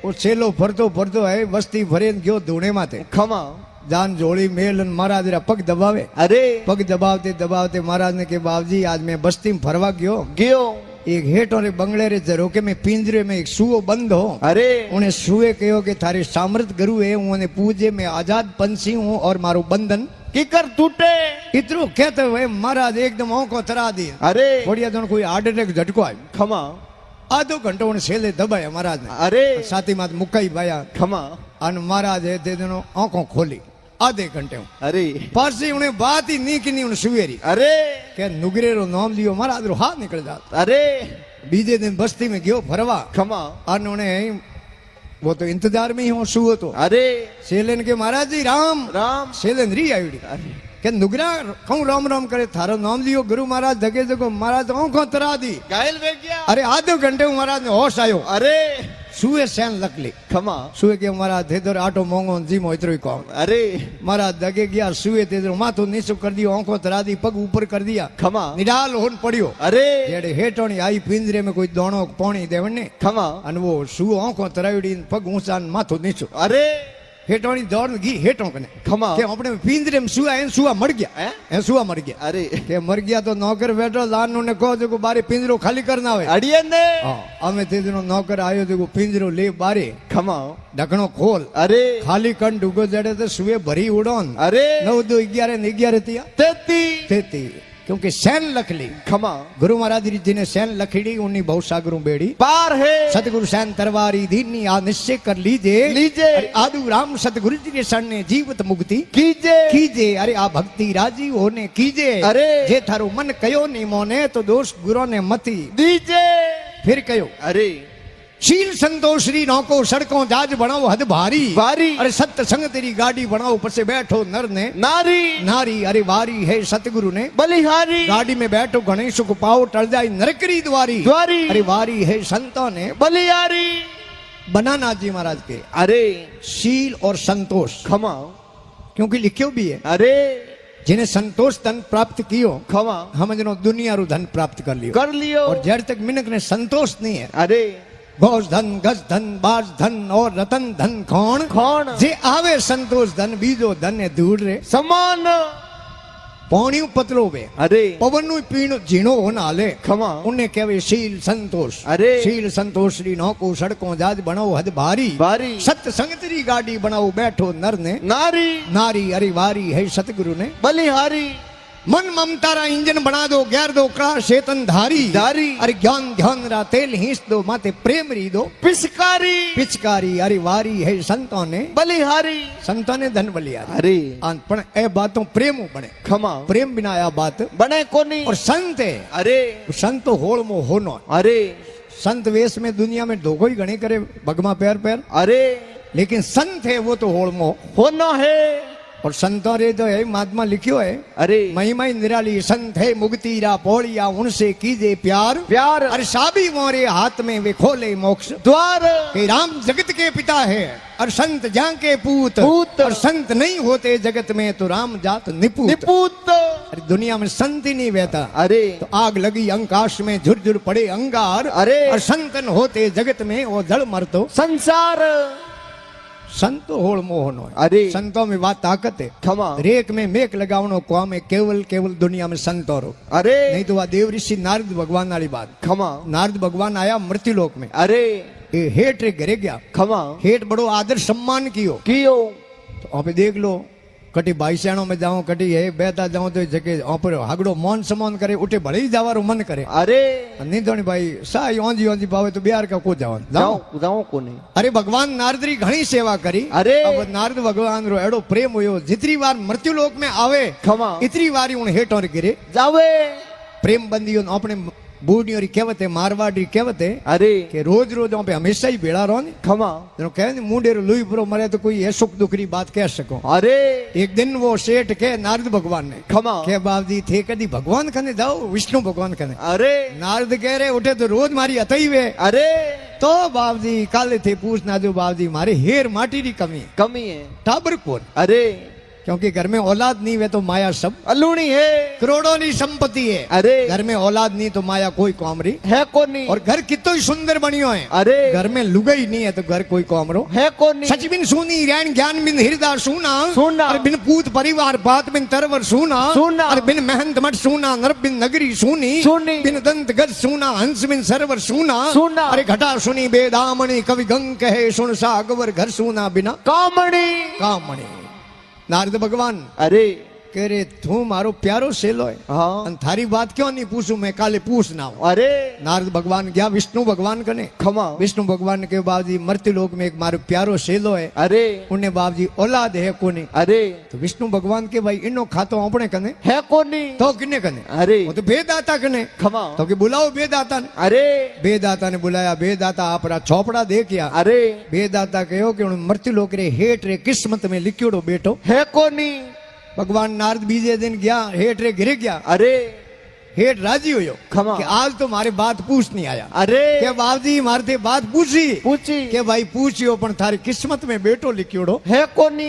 Speaker 1: वो छेलो फरतो फरतो है बस्ती फरे गयो धूणे माथे
Speaker 3: खमा
Speaker 1: जान जोड़ी मेल અને महाराज रा पग दबावे
Speaker 3: अरे
Speaker 1: पग दबावते दबावते महाराज ने के बाबजी आज मैं बस्ती में फरवा गयो
Speaker 3: गयो
Speaker 1: एक हेठो रे बंगले रे जरो के मैं पिंजरे में एक सुओ बंद हो
Speaker 3: अरे
Speaker 1: उन्हें सुए कहो कि थारे सामर्थ गुरु है उन्हें पूजे मैं आजाद पंछी हूँ और मारो बंधन
Speaker 3: किकर टूटे
Speaker 1: इतरो कहते हुए महाराज एकदम आंखों तरा दी
Speaker 3: अरे
Speaker 1: बढ़िया तो कोई हार्ट अटैक झटको आयो
Speaker 3: खमा
Speaker 1: आधो घंटो उन्हें सेले दबाया महाराज ने
Speaker 3: अरे
Speaker 1: साथी मात मुकाई पाया
Speaker 3: खमा
Speaker 1: और महाराज है ते दिनों आंखों खोली आधे घंटे में
Speaker 3: अरे
Speaker 1: पारसी उन्हें बात ही नहीं की नहीं उन्हें सुवेरी
Speaker 3: अरे
Speaker 1: के नुगरे रो नाम लियो महाराज रो हाथ निकल जाता
Speaker 3: अरे
Speaker 1: बीजे दिन बस्ती में गयो फरवा
Speaker 3: खमा
Speaker 1: और उन्हें वो तो इंतजार में ही हो सुओ तो
Speaker 3: अरे
Speaker 1: सेलेन के महाराज जी राम
Speaker 3: राम
Speaker 1: सेलेन री आयुड़ी
Speaker 3: अरे
Speaker 1: के नुगरा कहूं राम राम करे थारो नाम लियो गुरु महाराज धगे जगो महाराज आंखों तरा दी
Speaker 3: घायल वे गया
Speaker 1: अरे आधे घंटे में महाराज ने होश आयो
Speaker 3: अरे
Speaker 1: सुए सैन लकली
Speaker 3: खमा
Speaker 1: सुए के महाराज थे दर आटो मोंगो जीमो इतरो ही कहो
Speaker 3: अरे
Speaker 1: महाराज दगे गया सुए थे दर माथो नीचो कर दियो आंखों तरा दी पग ऊपर कर दिया
Speaker 3: खमा
Speaker 1: निडाल होन पड़ियो
Speaker 3: अरे
Speaker 1: जेड़े हेठोनी आई पिंजरे में कोई दोणो पानी देवन ने
Speaker 3: खमा
Speaker 1: अन वो सुओ आंखों तरावड़ी पग ऊंचा न माथो नीचो
Speaker 3: अरे
Speaker 1: हेठोनी दौड़ गी हेठों कने
Speaker 3: खमा
Speaker 1: के अपने पिंजरे में सुआ है सुआ मर गया
Speaker 3: हैं?
Speaker 1: है सुआ मर गया
Speaker 3: अरे
Speaker 1: के मर गया तो नौकर बैठो लान ने कहो जो बारे पिंजरो खाली करना होवे
Speaker 3: अड़िए ने
Speaker 1: हां हमें ते दिनो नौकर आयो जो पिंजरो ले बारे
Speaker 3: खमा
Speaker 1: ढकणो खोल
Speaker 3: अरे
Speaker 1: खाली कण डूगो जड़े तो सुए भरी उड़ोन
Speaker 3: अरे
Speaker 1: 9 2 11 ने 11 तिया
Speaker 3: तेती
Speaker 1: तेती क्योंकि सैन लख ली
Speaker 3: खमा
Speaker 1: गुरु महाराज जी ने सैन लखड़ी उन्नी बहुत सागरों बेड़ी
Speaker 3: पार है
Speaker 1: सतगुरु सैन तरवारी दीनी आ निश्चय कर लीजे
Speaker 3: लीजे
Speaker 1: अरे आदु राम सतगुरु जी के शरण जीवत मुक्ति
Speaker 3: कीजे
Speaker 1: कीजे अरे आ भक्ति राजी होने कीजे
Speaker 3: अरे
Speaker 1: जे थारो मन कयो नहीं मोने तो दोष गुरु ने मती
Speaker 3: दीजे
Speaker 1: फिर कयो
Speaker 3: अरे
Speaker 1: शील संतोष श्री नौको सड़कों जाज बनाओ हद भारी
Speaker 3: भारी
Speaker 1: अरे सत्य संग तेरी गाड़ी बनाओ ऊपर से बैठो नर ने
Speaker 3: नारी
Speaker 1: नारी अरे वारी है सतगुरु ने
Speaker 3: बलिहारी
Speaker 1: गाड़ी में बैठो गणेश को पाओ टल जाए नरकरी द्वारी
Speaker 3: द्वारी
Speaker 1: अरे वारी है संतों ने
Speaker 3: बलियारी
Speaker 1: बनाना जी महाराज के
Speaker 3: अरे
Speaker 1: शील और संतोष
Speaker 3: खमा
Speaker 1: क्योंकि लिखियो भी है
Speaker 3: अरे
Speaker 1: जिन्हें संतोष धन प्राप्त कियो
Speaker 3: खमा
Speaker 1: हम जनो दुनिया रू धन प्राप्त कर लियो
Speaker 3: कर लियो
Speaker 1: और जड़ तक मिनक ने संतोष नहीं है
Speaker 3: अरे
Speaker 1: घोष धन गज धन बाज धन और रतन धन कौन
Speaker 3: कौन
Speaker 1: जे आवे संतोष धन बीजो धन है दूर रे
Speaker 3: समान
Speaker 1: पौणियों पतलो वे
Speaker 3: अरे
Speaker 1: पवन पीणो झीणो हो नाले
Speaker 3: खमा
Speaker 1: उन्हें कहवे शील संतोष
Speaker 3: अरे
Speaker 1: शील संतोष श्री नौको सड़कों जाज बनाओ हद भारी
Speaker 3: भारी
Speaker 1: सत्य संगतरी गाड़ी बनाओ बैठो नर ने
Speaker 3: नारी
Speaker 1: नारी अरे वारी है सतगुरु ने
Speaker 3: बलिहारी
Speaker 1: मन ममता रा इंजन बना दो गैर दो का चेतन धारी
Speaker 3: धारी
Speaker 1: अरे ज्ञान ध्यान रा तेल हींच दो माते प्रेम री दो
Speaker 3: पिचकारी
Speaker 1: पिचकारी अरे वारी है संतों ने
Speaker 3: बलिहारी
Speaker 1: संतों ने धन बलिया
Speaker 3: अरे
Speaker 1: पण ए बातों प्रेम बने
Speaker 3: खमा
Speaker 1: प्रेम बिना आ बात
Speaker 3: बने कोनी
Speaker 1: और संत है
Speaker 3: अरे
Speaker 1: संत होड़ मो होनो
Speaker 3: अरे
Speaker 1: संत वेश में दुनिया में धोखो ही गणे करे भगमा पैर पैर
Speaker 3: अरे
Speaker 1: लेकिन संत है वो तो होड़ मो
Speaker 3: होना है
Speaker 1: और संतों रे तो है महात्मा लिखियो है
Speaker 3: अरे
Speaker 1: महिमा निराली संत है मुक्ति रा पौड़िया उनसे कीजे प्यार
Speaker 3: प्यार
Speaker 1: अरे साबी मोरे हाथ में वे खोले मोक्ष
Speaker 3: द्वार
Speaker 1: कि राम जगत के पिता है और संत जां के पूत
Speaker 3: पूत।
Speaker 1: और संत नहीं होते जगत में तो राम जात निपूत
Speaker 3: निपूत
Speaker 1: अरे दुनिया में संत ही नहीं बहता
Speaker 3: अरे
Speaker 1: तो आग लगी अंकाश में झुरझुर पड़े अंगार
Speaker 3: अरे
Speaker 1: और संतन होते जगत में वो जड़ मरतो
Speaker 3: संसार
Speaker 1: संत होड़ मोहन हो
Speaker 3: अरे
Speaker 1: संतों में बात ताकत है
Speaker 3: खमा
Speaker 1: रेक में मेक लगावनो काम है केवल केवल दुनिया में संत और
Speaker 3: अरे
Speaker 1: नहीं तो वह देव ऋषि नारद भगवान वाली बात
Speaker 3: खमा
Speaker 1: नारद भगवान आया मृत्युलोक में
Speaker 3: अरे
Speaker 1: ये हेठ रे घरे गया
Speaker 3: खमा
Speaker 1: हेठ बड़ो आदर सम्मान कियो
Speaker 3: कियो
Speaker 1: तो आप देख लो कटी भाई सैणों में जाऊं कटी है बेता जाऊं तो जगह पर हागड़ो मौन सम्मान करे उठे भले ही जावारो मन करे
Speaker 3: अरे
Speaker 1: नहीं तो नहीं भाई साई ओंजी ओंजी पावे तो बिहार का को जाओ
Speaker 3: जाओ जाओ कोनी
Speaker 1: अरे भगवान नारदरी घणी सेवा करी
Speaker 3: अरे
Speaker 1: अब नारद भगवान रो एड़ो प्रेम हुयो जितनी बार मृत्युलोक में आवे
Speaker 3: खमा
Speaker 1: इतनी बार उन हेठों रे गिरे
Speaker 3: जावे
Speaker 1: प्रेम बंदियों अपने બૂઢી ઓરી કહેવતે મારવાડી કહેવતે
Speaker 3: अरे
Speaker 1: કે રોજ રોજ આપણે હંમેશા ही ભેળા રહો ને
Speaker 3: खमा
Speaker 1: તેનો કહે ને મુંડેરો લુઈ પૂરો મરે તો કોઈ એ સુખ દુઃખની बात कह सको
Speaker 3: अरे
Speaker 1: एक दिन वो सेठ के नारद भगवान ने
Speaker 3: खमा
Speaker 1: કે બાપજી थे कदी भगवान कने जाओ विष्णु भगवान कने
Speaker 3: अरे
Speaker 1: नारद कह रहे उठे तो रोज मारी अतई वे
Speaker 3: अरे
Speaker 1: तो बाबजी काले थे पूछना जो बाबजी मारे हेर माटी री कमी है।
Speaker 3: कमी है
Speaker 1: टाबर कौन
Speaker 3: अरे
Speaker 1: क्योंकि घर में औलाद नहीं वे तो माया सब
Speaker 3: अलूणी है
Speaker 1: करोड़ों की संपत्ति है
Speaker 3: अरे
Speaker 1: घर में औलाद नहीं तो माया कोई काम रही
Speaker 3: है कोनी
Speaker 1: और घर कितो ही सुंदर बनियो है
Speaker 3: अरे
Speaker 1: घर में लुगाई नहीं है तो घर कोई काम रो
Speaker 3: है कोनी
Speaker 1: सच बिन सुनी रैन ज्ञान बिन हृदय सुना
Speaker 3: सुना।
Speaker 1: और बिन पूत परिवार बात बिन तरवर सुना
Speaker 3: सुना।
Speaker 1: और बिन महंत मठ सुना नर बिन नगरी सुनी
Speaker 3: सुनी।
Speaker 1: बिन दंत गज सुना हंस बिन सरवर सुना
Speaker 3: सुना।
Speaker 1: अरे घटा सुनी बेदामणी कवि गंग कहे सुन सा अकबर घर सुना बिना
Speaker 3: कामणी
Speaker 1: कामणी नारद भगवान
Speaker 3: अरे
Speaker 1: कह रे तू मारो प्यारो सेलो है
Speaker 3: हाँ
Speaker 1: अन थारी बात क्यों नहीं पूछूं मैं काले पूछना हूं
Speaker 3: अरे
Speaker 1: नारद भगवान गया विष्णु भगवान कने
Speaker 3: खमा
Speaker 1: विष्णु भगवान के बाबजी मृत्यु लोक में एक मारो प्यारो सेलो है
Speaker 3: अरे
Speaker 1: उन्हें बाबजी औलाद है कोनी
Speaker 3: अरे
Speaker 1: तो विष्णु भगवान के भाई इनो खातो अपने कने
Speaker 3: है कोनी
Speaker 1: तो किन्ने कने
Speaker 3: अरे
Speaker 1: वो तो बेदाता कने
Speaker 3: खमा
Speaker 1: तो कि बुलाओ बेदाता ने
Speaker 3: अरे
Speaker 1: बेदाता ने बुलाया बेदाता आपरा चौपड़ा दे किया
Speaker 3: अरे
Speaker 1: बेदाता कहो कि उन मृत्यु लोक रे हेठ रे किस्मत में लिखियोड़ो बेटो
Speaker 3: है कोनी
Speaker 1: भगवान नारद बीजे दिन गया हेठ रे गिर गया
Speaker 3: अरे
Speaker 1: हेठ राजी हुयो
Speaker 3: खमा।
Speaker 1: कि आज तो मारे बात पूछ नहीं आया
Speaker 3: अरे
Speaker 1: के बाबजी मारे ते बात पूछी
Speaker 3: पूछी
Speaker 1: के भाई पूछियो पण थारी किस्मत में बेटो लिखियोड़ो
Speaker 3: है कोनी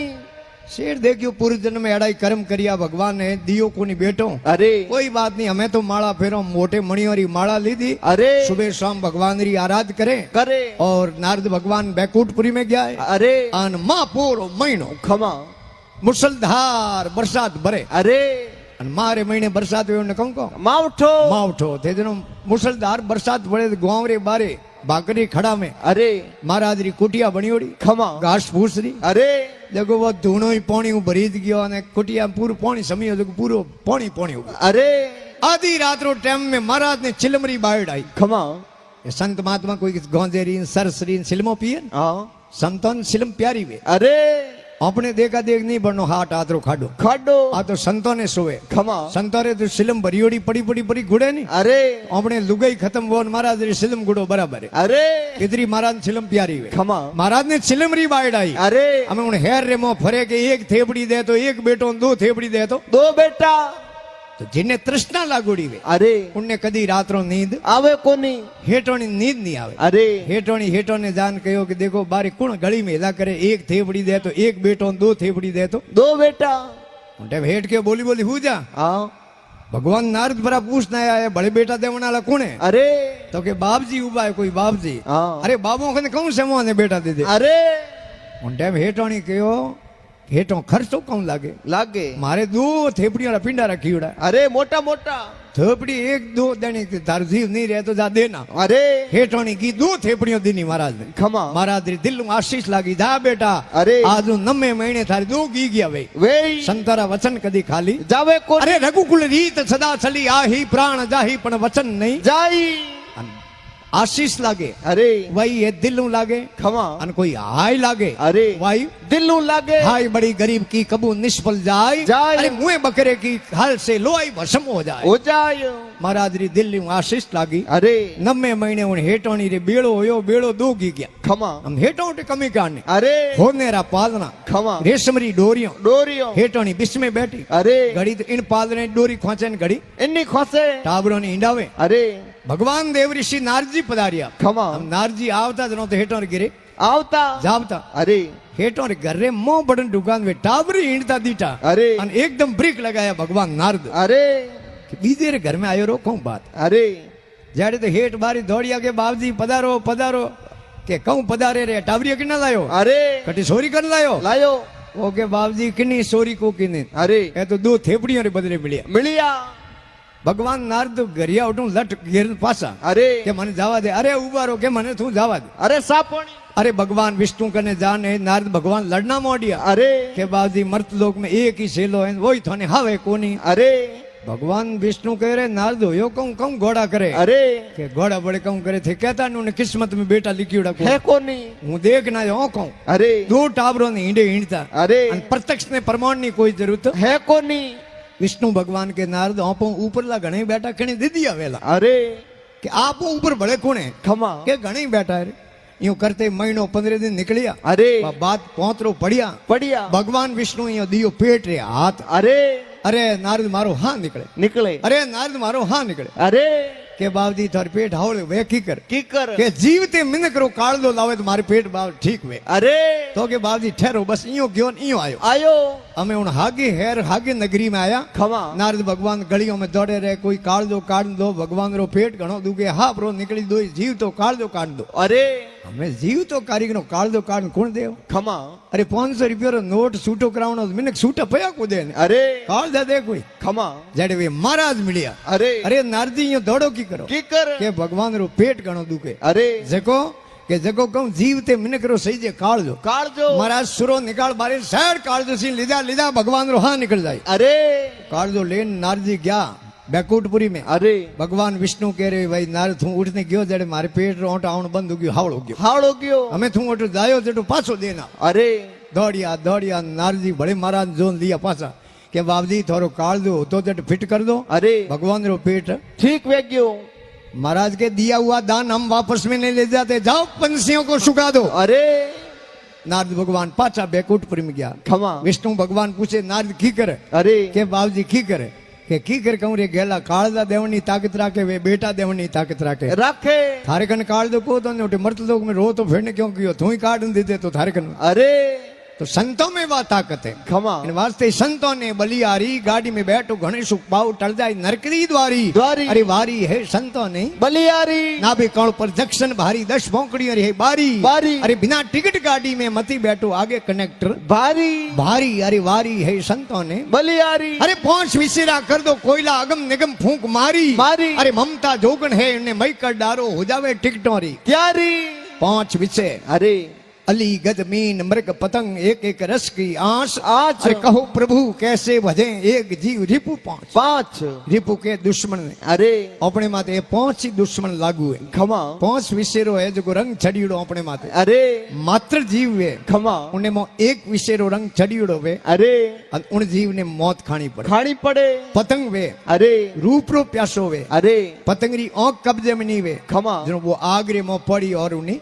Speaker 1: शेर देखियो पूर्व जन्म में एड़ाई कर्म करिया भगवान ने दियो कोनी बेटो
Speaker 3: अरे
Speaker 1: कोई बात नहीं हमें तो माला फेरो मोटे मणियों री माला ली दी
Speaker 3: अरे
Speaker 1: सुबह शाम भगवान री आराध करे
Speaker 3: करे
Speaker 1: और नारद भगवान बैकुंठपुरी में गया है
Speaker 3: अरे
Speaker 1: आन माँ पोरो महीनो
Speaker 3: खमा
Speaker 1: मुसलधार बरसात भरे
Speaker 3: अरे
Speaker 1: અને મારે મહિને બરસાત હોય ને કહું કહો
Speaker 3: माउठो
Speaker 1: मावठो તે જેનો મુસલધાર બરસાત પડે તો ગાંવ રે બારે भाकरी खड़ा में
Speaker 3: अरे
Speaker 1: महाराज री कुटिया बनियोड़ी
Speaker 3: खमा
Speaker 1: घास फूस री
Speaker 3: अरे
Speaker 1: देखो वो धूणो ही पानी भरी गयो અને कुटिया पूरो पानी समियो तो पूरो पानी पानी हो गयो
Speaker 3: अरे
Speaker 1: आधी रात रो टाइम में महाराज ने चिलमरी बाहर आई
Speaker 3: खमा
Speaker 1: ये संत महात्मा कोई गौंजेरी सरसरी सिलमो पिए
Speaker 3: हाँ
Speaker 1: संतों सिलम प्यारी वे
Speaker 3: अरे
Speaker 1: अपने देखा देख नहीं बननो हाथ आदरो खाडो
Speaker 3: खाडो
Speaker 1: आ तो संतों ने सोए
Speaker 3: खमा
Speaker 1: संतों रे तो सिलम भरियोड़ी पड़ी पड़ी पड़ी गुड़े नहीं
Speaker 3: अरे
Speaker 1: अपने लुगाई खत्म हो महाराज रे सिलम गुड़ो बराबर है
Speaker 3: अरे
Speaker 1: इतनी महाराज सिलम प्यारी वे
Speaker 3: खमा
Speaker 1: महाराज ने सिलमरी बाहर आई
Speaker 3: अरे
Speaker 1: हमें उन हेर रे मो फरे के एक थेपड़ी दे तो एक बेटो दो थेपड़ी दे तो
Speaker 3: दो बेटा
Speaker 1: जिन्हें तृष्णा लागोड़ी वे
Speaker 3: अरे
Speaker 1: उनने कदी रात्रो नींद
Speaker 3: आवे कोनी
Speaker 1: हेठोनी नींद नहीं आवे
Speaker 3: अरे
Speaker 1: हेठो ने जान कहो कि देखो बारी कुण गली में हिला करे एक थेपड़ी दे तो एक बेटो दो थेपड़ी दे तो
Speaker 3: दो बेटा
Speaker 1: उनटे हेठ के बोली बोली हु जा
Speaker 3: हाँ
Speaker 1: भगवान नारद भरा पूछना आया बड़े बेटा देवना वाला कौन है
Speaker 3: अरे
Speaker 1: तो के बाप जी उबा है कोई बाप जी
Speaker 3: हाँ
Speaker 1: अरे बाबू कने कौन से मोने बेटा दे दे
Speaker 3: अरे
Speaker 1: उनटे हेठोनी कहो हेठो खर्चो कौन लागे
Speaker 3: लागे
Speaker 1: मारे दो थेपड़ियों रा पिंडा रखी उड़ा
Speaker 3: अरे मोटा मोटा
Speaker 1: थेपड़ी एक दो देनी तार जीव नहीं रहे तो जा देना
Speaker 3: अरे
Speaker 1: हेठोनी की दो थेपड़ियों दीनी महाराज ने
Speaker 3: खमा
Speaker 1: महाराज री दिल में आशीष लागी जा बेटा
Speaker 3: अरे
Speaker 1: आज 9 महीने थारी दो गी गया वे
Speaker 3: वे
Speaker 1: संतारा वचन कदी खाली
Speaker 3: जावे कोनी
Speaker 1: अरे रघुकुल रीत सदा चली आही प्राण जाही पण वचन नहीं
Speaker 3: जाई
Speaker 1: आशीष लागे
Speaker 3: अरे
Speaker 1: वही ये दिल लागे
Speaker 3: खमा
Speaker 1: अन कोई हाय लागे
Speaker 3: अरे
Speaker 1: वाई
Speaker 3: दिल लागे
Speaker 1: हाय बड़ी गरीब की कबू निष्फल जाए
Speaker 3: जाए।
Speaker 1: अरे मुँह बकरे की हाल से लोई भस्म हो जाए
Speaker 3: हो जाए
Speaker 1: महाराज री दिल में आशीष लागी
Speaker 3: अरे
Speaker 1: 9 महीने उन हेठोनी रे बेड़ो होयो बेड़ो दो गी गया
Speaker 3: खमा
Speaker 1: हम हेठों टे कमी काने
Speaker 3: अरे
Speaker 1: होने रा पालना
Speaker 3: खमा
Speaker 1: रेशमरी डोरियों
Speaker 3: डोरियो
Speaker 1: हेठोनी बिस में बैठी
Speaker 3: अरे
Speaker 1: घड़ी तो इन पालने डोरी खोचे ने घड़ी
Speaker 3: इन्नी खोसे
Speaker 1: टाबरों ने इंडावे
Speaker 3: अरे
Speaker 1: भगवान देव ऋषि नारजी पधारिया
Speaker 3: खमा
Speaker 1: हम नारजी आवता जनो तो हेठों रे गिरे
Speaker 3: आवता
Speaker 1: जावता
Speaker 3: अरे
Speaker 1: हेठों रे घर रे मोह बड़न दुकान में टाबरी इंडता दीटा
Speaker 3: अरे
Speaker 1: अन एकदम ब्रेक लगाया भगवान नारद
Speaker 3: अरे
Speaker 1: कि बीजे रे घर में आयो रो कहूं बात
Speaker 3: अरे
Speaker 1: जाड़े तो हेठ बारी दौड़िया के बाबजी पधारो पधारो के कहूं पधारे रे टाबरिया किन्ना लायो
Speaker 3: अरे
Speaker 1: कटी सोरी कर लायो
Speaker 3: लायो
Speaker 1: ओके बाबजी किन्नी सोरी को किन्नी
Speaker 3: अरे
Speaker 1: ए तो दो थेपड़ियों रे बदले मिलिया
Speaker 3: मिलिया
Speaker 1: भगवान नारद गरिया उठूं लट घेर पासा
Speaker 3: अरे
Speaker 1: के मने जावा दे अरे उबारो के मने तू जावा दे
Speaker 3: अरे सापणी
Speaker 1: अरे भगवान विष्णु कने जाने नारद भगवान लड़ना मोडिया
Speaker 3: अरे
Speaker 1: के बाबजी मर्त लोक में एक ही सेलो है वही थाने हावे कोनी
Speaker 3: अरे
Speaker 1: भगवान विष्णु कह रहे नारद होयो कहूं कहूं घोड़ा करे
Speaker 3: अरे
Speaker 1: के घोड़ा बड़े कहूं करे थे कहता ने किस्मत में बेटा लिखी उड़ा
Speaker 3: है कोनी
Speaker 1: हूं देख ना जाऊं कहूं
Speaker 3: अरे
Speaker 1: दो टाबरों ने ईंडे ईंडता
Speaker 3: अरे
Speaker 1: अन प्रत्यक्ष ने प्रमाण नहीं कोई जरूरत
Speaker 3: है कोनी
Speaker 1: विष्णु भगवान के नारद ओपो ऊपरला घणे बेटा कणे दीदी आवेला
Speaker 3: अरे
Speaker 1: કે आप ऊपर बड़े कौन है
Speaker 3: खमा
Speaker 1: के घणी बैठा है यूं करते महीनो 15 दिन निकलिया
Speaker 3: अरे
Speaker 1: बात पहुंचरो पड़िया
Speaker 3: बढ़िया
Speaker 1: भगवान विष्णु यो दियो पेट रे हाथ
Speaker 3: अरे
Speaker 1: अरे नारद मारो हाँ निकले
Speaker 3: निकले
Speaker 1: अरे नारद मारो हाँ निकले
Speaker 3: अरे
Speaker 1: के बावजी थार पेट हावड़े वे की कर
Speaker 3: की कर
Speaker 1: के जीवते मिन करो काल दो लावे तो मारे पेट बाव ठीक वे
Speaker 3: अरे
Speaker 1: तो के बावजी ठहरो बस इयो गयो न इयो आयो
Speaker 3: आयो
Speaker 1: हमें उन हागे हेर हागे नगरी में आया
Speaker 3: खमा
Speaker 1: नारद भगवान गलियों में दौड़े रहे कोई काल दो काट दो भगवान रो पेट घणो दुगे हा प्रो निकली दो जीव तो काल दो काट दो
Speaker 3: अरे
Speaker 1: हमें जीव तो कारीगर नो काल दो काट कोण देव
Speaker 3: खमा
Speaker 1: अरे 500 रुपया रो नोट सूटो करावनो मिनक सूटा पया को दे
Speaker 3: अरे
Speaker 1: काल दे कोई
Speaker 3: खमा
Speaker 1: जड़े वे महाराज मिलिया
Speaker 3: अरे
Speaker 1: अरे नारदी यो दौड़ो की करो
Speaker 3: की कर
Speaker 1: के भगवान रो पेट घणो दुखे
Speaker 3: अरे
Speaker 1: जको के जको कहूं जीव ते मिनक रो सही जे काल दो
Speaker 3: काल जो
Speaker 1: महाराज सुरो निकाल बारे साइड काल दो सी लीधा लीधा भगवान रो हाँ निकल जाए
Speaker 3: अरे
Speaker 1: काल दो लेन नारदी गया बैकुंठपुरी में
Speaker 3: अरे
Speaker 1: भगवान विष्णु कह रहे भाई नारद थू उठने गयो जड़े मारे पेट रो आउण बंद हो गयो हावड़ो गयो
Speaker 3: हावड़ो गयो
Speaker 1: हमें थू उठ जायो जेटो पाछो देना
Speaker 3: अरे
Speaker 1: दौड़िया दौड़िया नारदी बड़े महाराज जोन लिया पाछा के बाबजी थोरो काल दो तो जट फिट कर दो
Speaker 3: अरे
Speaker 1: भगवान रो पेट
Speaker 3: ठीक वे गयो
Speaker 1: महाराज के दिया हुआ दान हम वापस में नहीं ले जाते जाओ पंछियों को सुखा दो
Speaker 3: अरे
Speaker 1: नारद भगवान पाछा बैकुंठपुरी में गया
Speaker 3: खमा
Speaker 1: विष्णु भगवान पूछे नारद की करे
Speaker 3: अरे
Speaker 1: के बाबजी की करे के की कर कहूं रे गेला काळदा देवनी ताकत राखे वे बेटा देवनी ताकत राखे
Speaker 3: राखे
Speaker 1: थारे कन काल दो को तो नोटे मर्त लोग में रो तो फिरने क्यों कियो तू ही काट दे दे तो थारे कन
Speaker 3: अरे
Speaker 1: तो संतों में वह ताकत है
Speaker 3: खमा
Speaker 1: इन वास्ते संतों ने बलियारी गाड़ी में बैठो घणे सुख पाओ टल जाए नरकरी द्वारी
Speaker 3: द्वारी।
Speaker 1: अरे वारी है संतों ने
Speaker 3: बलियारी
Speaker 1: ना भी कौन पर जंक्शन भारी 10 भोंकड़ी अरे बारी
Speaker 3: बारी।
Speaker 1: अरे बिना टिकट गाड़ी में मती बैठो आगे कनेक्टर
Speaker 3: भारी
Speaker 1: भारी अरे वारी है संतों ने
Speaker 3: बलियारी
Speaker 1: अरे 5 विसेरा कर दो कोयला अगम निगम फूंक मारी
Speaker 3: मारी।
Speaker 1: अरे ममता जोगन है इन्हें मई कर डारो हो जावे टिकटों री
Speaker 3: क्यारी
Speaker 1: 5 विषय
Speaker 3: अरे
Speaker 1: अली गद मीन मृग पतंग एक एक रस की आस
Speaker 3: आस।
Speaker 1: अरे कहो प्रभु कैसे भजे एक जीव रिपु 5
Speaker 3: पांच
Speaker 1: रिपु के दुश्मन ने
Speaker 3: अरे
Speaker 1: अपने माते 5 ही दुश्मन लागू है
Speaker 3: खमा
Speaker 1: 5 विशेरो है जो रंग छड़ीड़ो अपने माते
Speaker 3: अरे
Speaker 1: मात्र जीव है
Speaker 3: खमा
Speaker 1: उन्हें मो एक विशेरो रंग छड़ीड़ो वे
Speaker 3: अरे
Speaker 1: उन जीव ने मौत खानी पड़े
Speaker 3: खानी पड़े
Speaker 1: पतंग वे
Speaker 3: अरे
Speaker 1: रूप रो प्यासो वे
Speaker 3: अरे
Speaker 1: पतंगरी आंख कब्जे में नहीं वे
Speaker 3: खमा
Speaker 1: जो वो आगरे में पड़ी और उन्हें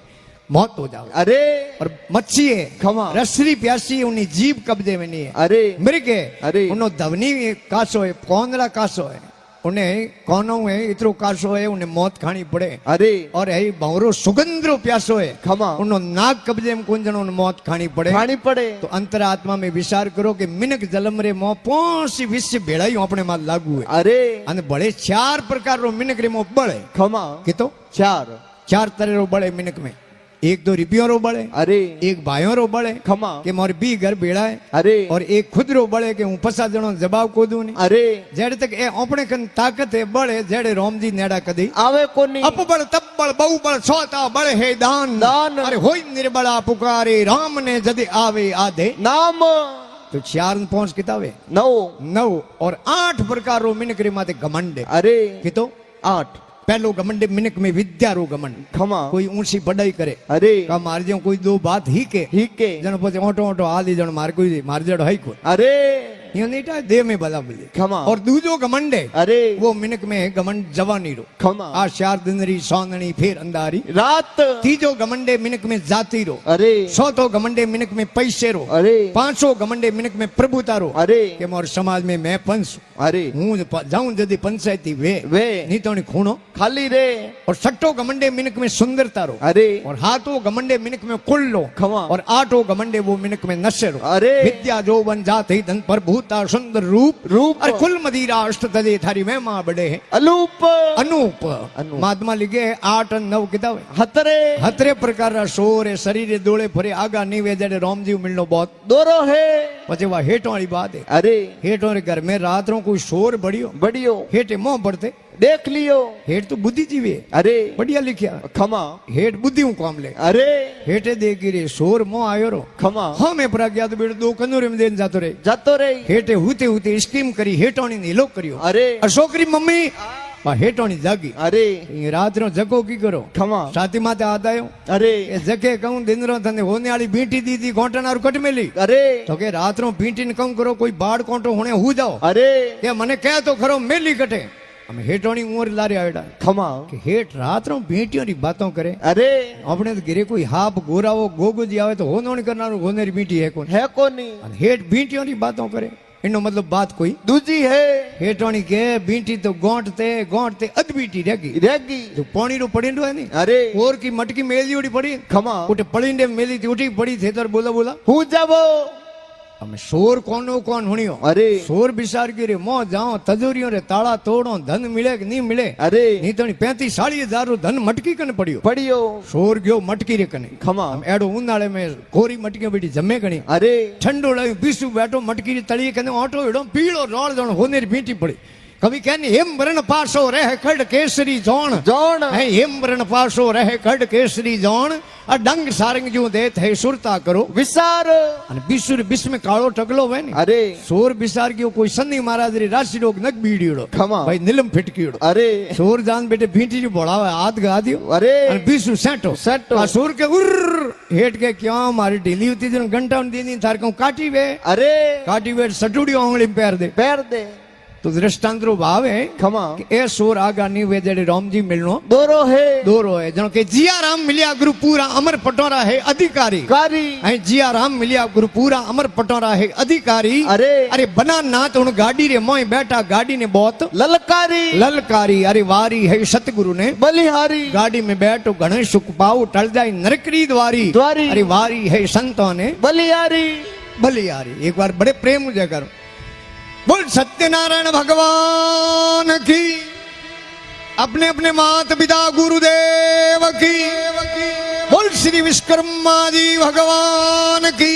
Speaker 1: मौत हो जाओ
Speaker 3: अरे
Speaker 1: और मच्छी है
Speaker 3: खमा
Speaker 1: रसरी प्यासी उन्हें जीव कब्जे में नहीं है
Speaker 3: अरे
Speaker 1: मृग है
Speaker 3: अरे
Speaker 1: उन्हों धवनी कासो है कौनला कासो है उन्हें कौनो है इतरो कासो है उन्हें मौत खानी पड़े
Speaker 3: अरे
Speaker 1: और है बहुरो सुगंधरो प्यासो है
Speaker 3: खमा
Speaker 1: उन्हों नाग कब्जे में कुंजन उन्हें मौत खानी पड़े
Speaker 3: खानी पड़े
Speaker 1: तो अंतरात्मा में विचार करो कि मिनक जलम रे मो पोसी विश्व भेड़ाई अपने मां लागू है
Speaker 3: अरे
Speaker 1: અને बड़े 4 प्रकार रो मिनक रे मो बड़े
Speaker 3: खमा
Speaker 1: के तो
Speaker 3: चार
Speaker 1: 4 तरह रो बड़े मिनक में एक दो रिपियों रो बड़े
Speaker 3: अरे
Speaker 1: एक भाइयों रो बड़े
Speaker 3: खमा
Speaker 1: के मोर बी घर भेड़ा है
Speaker 3: अरे
Speaker 1: और एक खुद रो बड़े के हूं फसा जणो जवाब को दूं नहीं
Speaker 3: अरे
Speaker 1: जेड़े तक ए अपने कन ताकत है बड़े जेड़े रोम जी नेड़ा कदी
Speaker 3: आवे कोनी
Speaker 1: अप बड़ तब बड़ बहु बड़ सोता बड़े है दान
Speaker 3: दान।
Speaker 1: अरे होई निर्बला पुकारे राम ने जदे आवे आधे
Speaker 3: नाम
Speaker 1: तो 4 ने 5 किताबे
Speaker 3: नौ
Speaker 1: 9 और 8 प्रकार रो मिनकरी माते घमंड है
Speaker 3: अरे
Speaker 1: कि तो
Speaker 3: 8
Speaker 1: पहलो घमंड मिनक में विद्या रो घमंड
Speaker 3: खमा
Speaker 1: कोई ऊंची पढ़ाई करे
Speaker 3: अरे
Speaker 1: का मार जो कोई दो बात ही के
Speaker 3: हीके
Speaker 1: जन पछे ओटो ओटो आली जन मार कोई मार जड़ो है कोई
Speaker 3: अरे
Speaker 1: यो नीटा देह में बला बोले
Speaker 3: खमा
Speaker 1: और दूजो घमंड है
Speaker 3: अरे
Speaker 1: वो मिनक में है घमंड जवानी रो
Speaker 3: खमा
Speaker 1: आ 4 दिनरी सौंदनी फिर अंधारी
Speaker 3: रात
Speaker 1: तीजो घमंडे मिनक में जाति रो
Speaker 3: अरे
Speaker 1: चौथो घमंडे मिनक में पैसे रो
Speaker 3: अरे
Speaker 1: पांचो घमंडे मिनक में प्रभुता रो
Speaker 3: अरे
Speaker 1: के मोर समाज में मैं पंच
Speaker 3: अरे
Speaker 1: हूं जाऊं जदी पंचायती वे
Speaker 3: वे
Speaker 1: नी तो खूणो
Speaker 3: खाली रे
Speaker 1: और छठो घमंडे मिनक में सुंदरता रो
Speaker 3: अरे
Speaker 1: और हाथों घमंडे मिनक में कुल लो
Speaker 3: खमा
Speaker 1: और 8 घमंडे वो मिनक में नशे रो
Speaker 3: अरे
Speaker 1: विद्या जो बन जाते धन पर भूता सुंदर रूप
Speaker 3: रूप
Speaker 1: और कुल मदिरा अष्ट तदे थारी में मां बड़े है
Speaker 3: अलूप
Speaker 1: अनूप
Speaker 3: अनूप।
Speaker 1: महात्मा लिखे 8 और 9 किताब
Speaker 3: हतरे
Speaker 1: हतरे प्रकार रा शोर है शरीर दोड़े फरे आगा नीवे जड़े रोमजीव मिलनो बहुत
Speaker 3: दोरो है
Speaker 1: पछे वा हेठों वाली बात है
Speaker 3: अरे
Speaker 1: हेठों रे घर में रात रो कोई शोर बढ़ियो
Speaker 3: बढ़ियो
Speaker 1: हेठे मोह पड़ते
Speaker 3: देख लियो
Speaker 1: हेठ तो बुद्धि जीवे
Speaker 3: अरे
Speaker 1: बढ़िया लिखिया
Speaker 3: खमा
Speaker 1: हेठ बुद्धि हूं काम ले
Speaker 3: अरे
Speaker 1: हेठे देखी रे शोर मोह आयो रो
Speaker 3: खमा
Speaker 1: हाँ मैं प्रज्ञा तो बेटो 2 कनूरे में देन जातो रे
Speaker 3: जातो रे
Speaker 1: हेठे हुते हुते स्कीम करी हेठोनी ने लो करियो
Speaker 3: अरे
Speaker 1: और छोकरी मम्मी आ हेठोनी जागी
Speaker 3: अरे
Speaker 1: ये रात रो जको की करो
Speaker 3: खमा
Speaker 1: साथी माते आदायो
Speaker 3: अरे
Speaker 1: ए जके कहूं दिन रो तने होने वाली बीटी दीदी गोटनार कट मेली
Speaker 3: अरे
Speaker 1: तो के रात रो बीटी ने कहूं करो कोई बाड़ कोटो होने हु जाओ
Speaker 3: अरे
Speaker 1: के मने कह तो खरो मेली कटे અમે હેઠોણી ઉંમર લારે આવેડા
Speaker 3: खमा
Speaker 1: કે હેઠ રાત્રોं ભીંટીઓની વાતો કરે
Speaker 3: अरे
Speaker 1: આપણે તો ઘરે કોઈ હાપ ગોરાવો ગોગોજી આવે તો હોનોણી કરનારું હોનેરી ભીંટી હે કોણ
Speaker 3: है कोनी
Speaker 1: અને હેઠ ભીંટીઓની વાતો કરે એનો મતલબ બાત કોઈ
Speaker 3: दूजी है
Speaker 1: હેઠોણી કે ભીંટી તો ગોંઠ તે અધ ભીંટી રેગી
Speaker 3: रेगी
Speaker 1: જો પાણી નું પડી હોય ને
Speaker 3: अरे
Speaker 1: ઓર કી મટકી મેલી ઉડી પડી
Speaker 3: खमा
Speaker 1: ઉઠે પડીને મેલી થી ઉઠી પડી થે તર બોલા બોલા
Speaker 3: हूँ जाबो
Speaker 1: અમે શોર કોનો કોણ હુણ્યો
Speaker 3: अरे
Speaker 1: શોર બિસાર ગયો રે મો જાઓ તજુરીઓ રે તાળા તોડો ધન મળે કે નહીં મળે
Speaker 3: अरे
Speaker 1: નીતણી 35-40 નું ધન મટકી કને પડ્યો
Speaker 3: पढ़ियो
Speaker 1: શોર ગયો મટકી રે કને
Speaker 3: खमा
Speaker 1: આમ એડો ઉનાળે મેં કોરી મટકી બેઠી જમે ગણી
Speaker 3: अरे
Speaker 1: ઠંડો લાવી પીસું બેઠો મટકી તળીએ કને ઓટો એડો પીળો રોળ જણ હોનેરી ભીંટી પડી કવિ કહે હેમ વરણ પાસો રહે ખડ કેસરી જોણ
Speaker 3: जोन
Speaker 1: હે હેમ વરણ પાસો રહે ખડ કેસરી જોણ આ ડંગ સારંગ જો દે થે સુરતા કરો
Speaker 3: विसार
Speaker 1: અને બિસુર બિસ્મે કાળો ટકલો હોય ને
Speaker 3: अरे
Speaker 1: સોર બિસાર ગયો કોઈ સન્ની મહારાજ રી રાશિ રોગ નક બીડીડો
Speaker 3: खमा
Speaker 1: ભાઈ નીલમ ફિટકીડો
Speaker 3: अरे
Speaker 1: સોર જાન બેટે ભીંટી जी બોલાવે હાથ ગા દિયો
Speaker 3: अरे
Speaker 1: અને બીસુ સેટો
Speaker 3: સેટો.
Speaker 1: આ સોર કે ઉર હેટ કે ક્યાં મારી ઢીલી હતી જન ઘંટા દીની થાર કહું કાટી વે
Speaker 3: अरे
Speaker 1: કાટી વે સટુડિયો આંગળી પેર દે
Speaker 3: पैर दे
Speaker 1: તો દ્રષ્ટાંતરો ભાવે
Speaker 3: खमा
Speaker 1: કે એ સોર આગા ની વે જડે રામજી મિલનો
Speaker 3: दोरो है
Speaker 1: દોરો હે જણ કે જીયા રામ મિલ્યા ગુરુ પૂરા અમર પટોરા હે અધિકારી
Speaker 3: कारी
Speaker 1: અહીં જીયા રામ મિલ્યા ગુરુ પૂરા અમર પટોરા હે અધિકારી
Speaker 3: अरे
Speaker 1: અરે બના નાથ હું ગાડી રે મોય બેઠા ગાડી ને બોત
Speaker 3: ललकारी
Speaker 1: ललकारी अरे वारी है सतगुरु ने
Speaker 3: बलिहारी
Speaker 1: गाड़ी में बैठो घणे सुख पाओ टल जाए नरकरी द्वारी
Speaker 3: द्वारी।
Speaker 1: अरे वारी है संतों ने
Speaker 3: बलिहारी
Speaker 1: बलियारी एक बार बड़े प्रेम मुझे करो बोल सत्यनारायण भगवान की अपने अपने मात पिता गुरुदेव की बोल श्री विश्वकर्मा जी भगवान की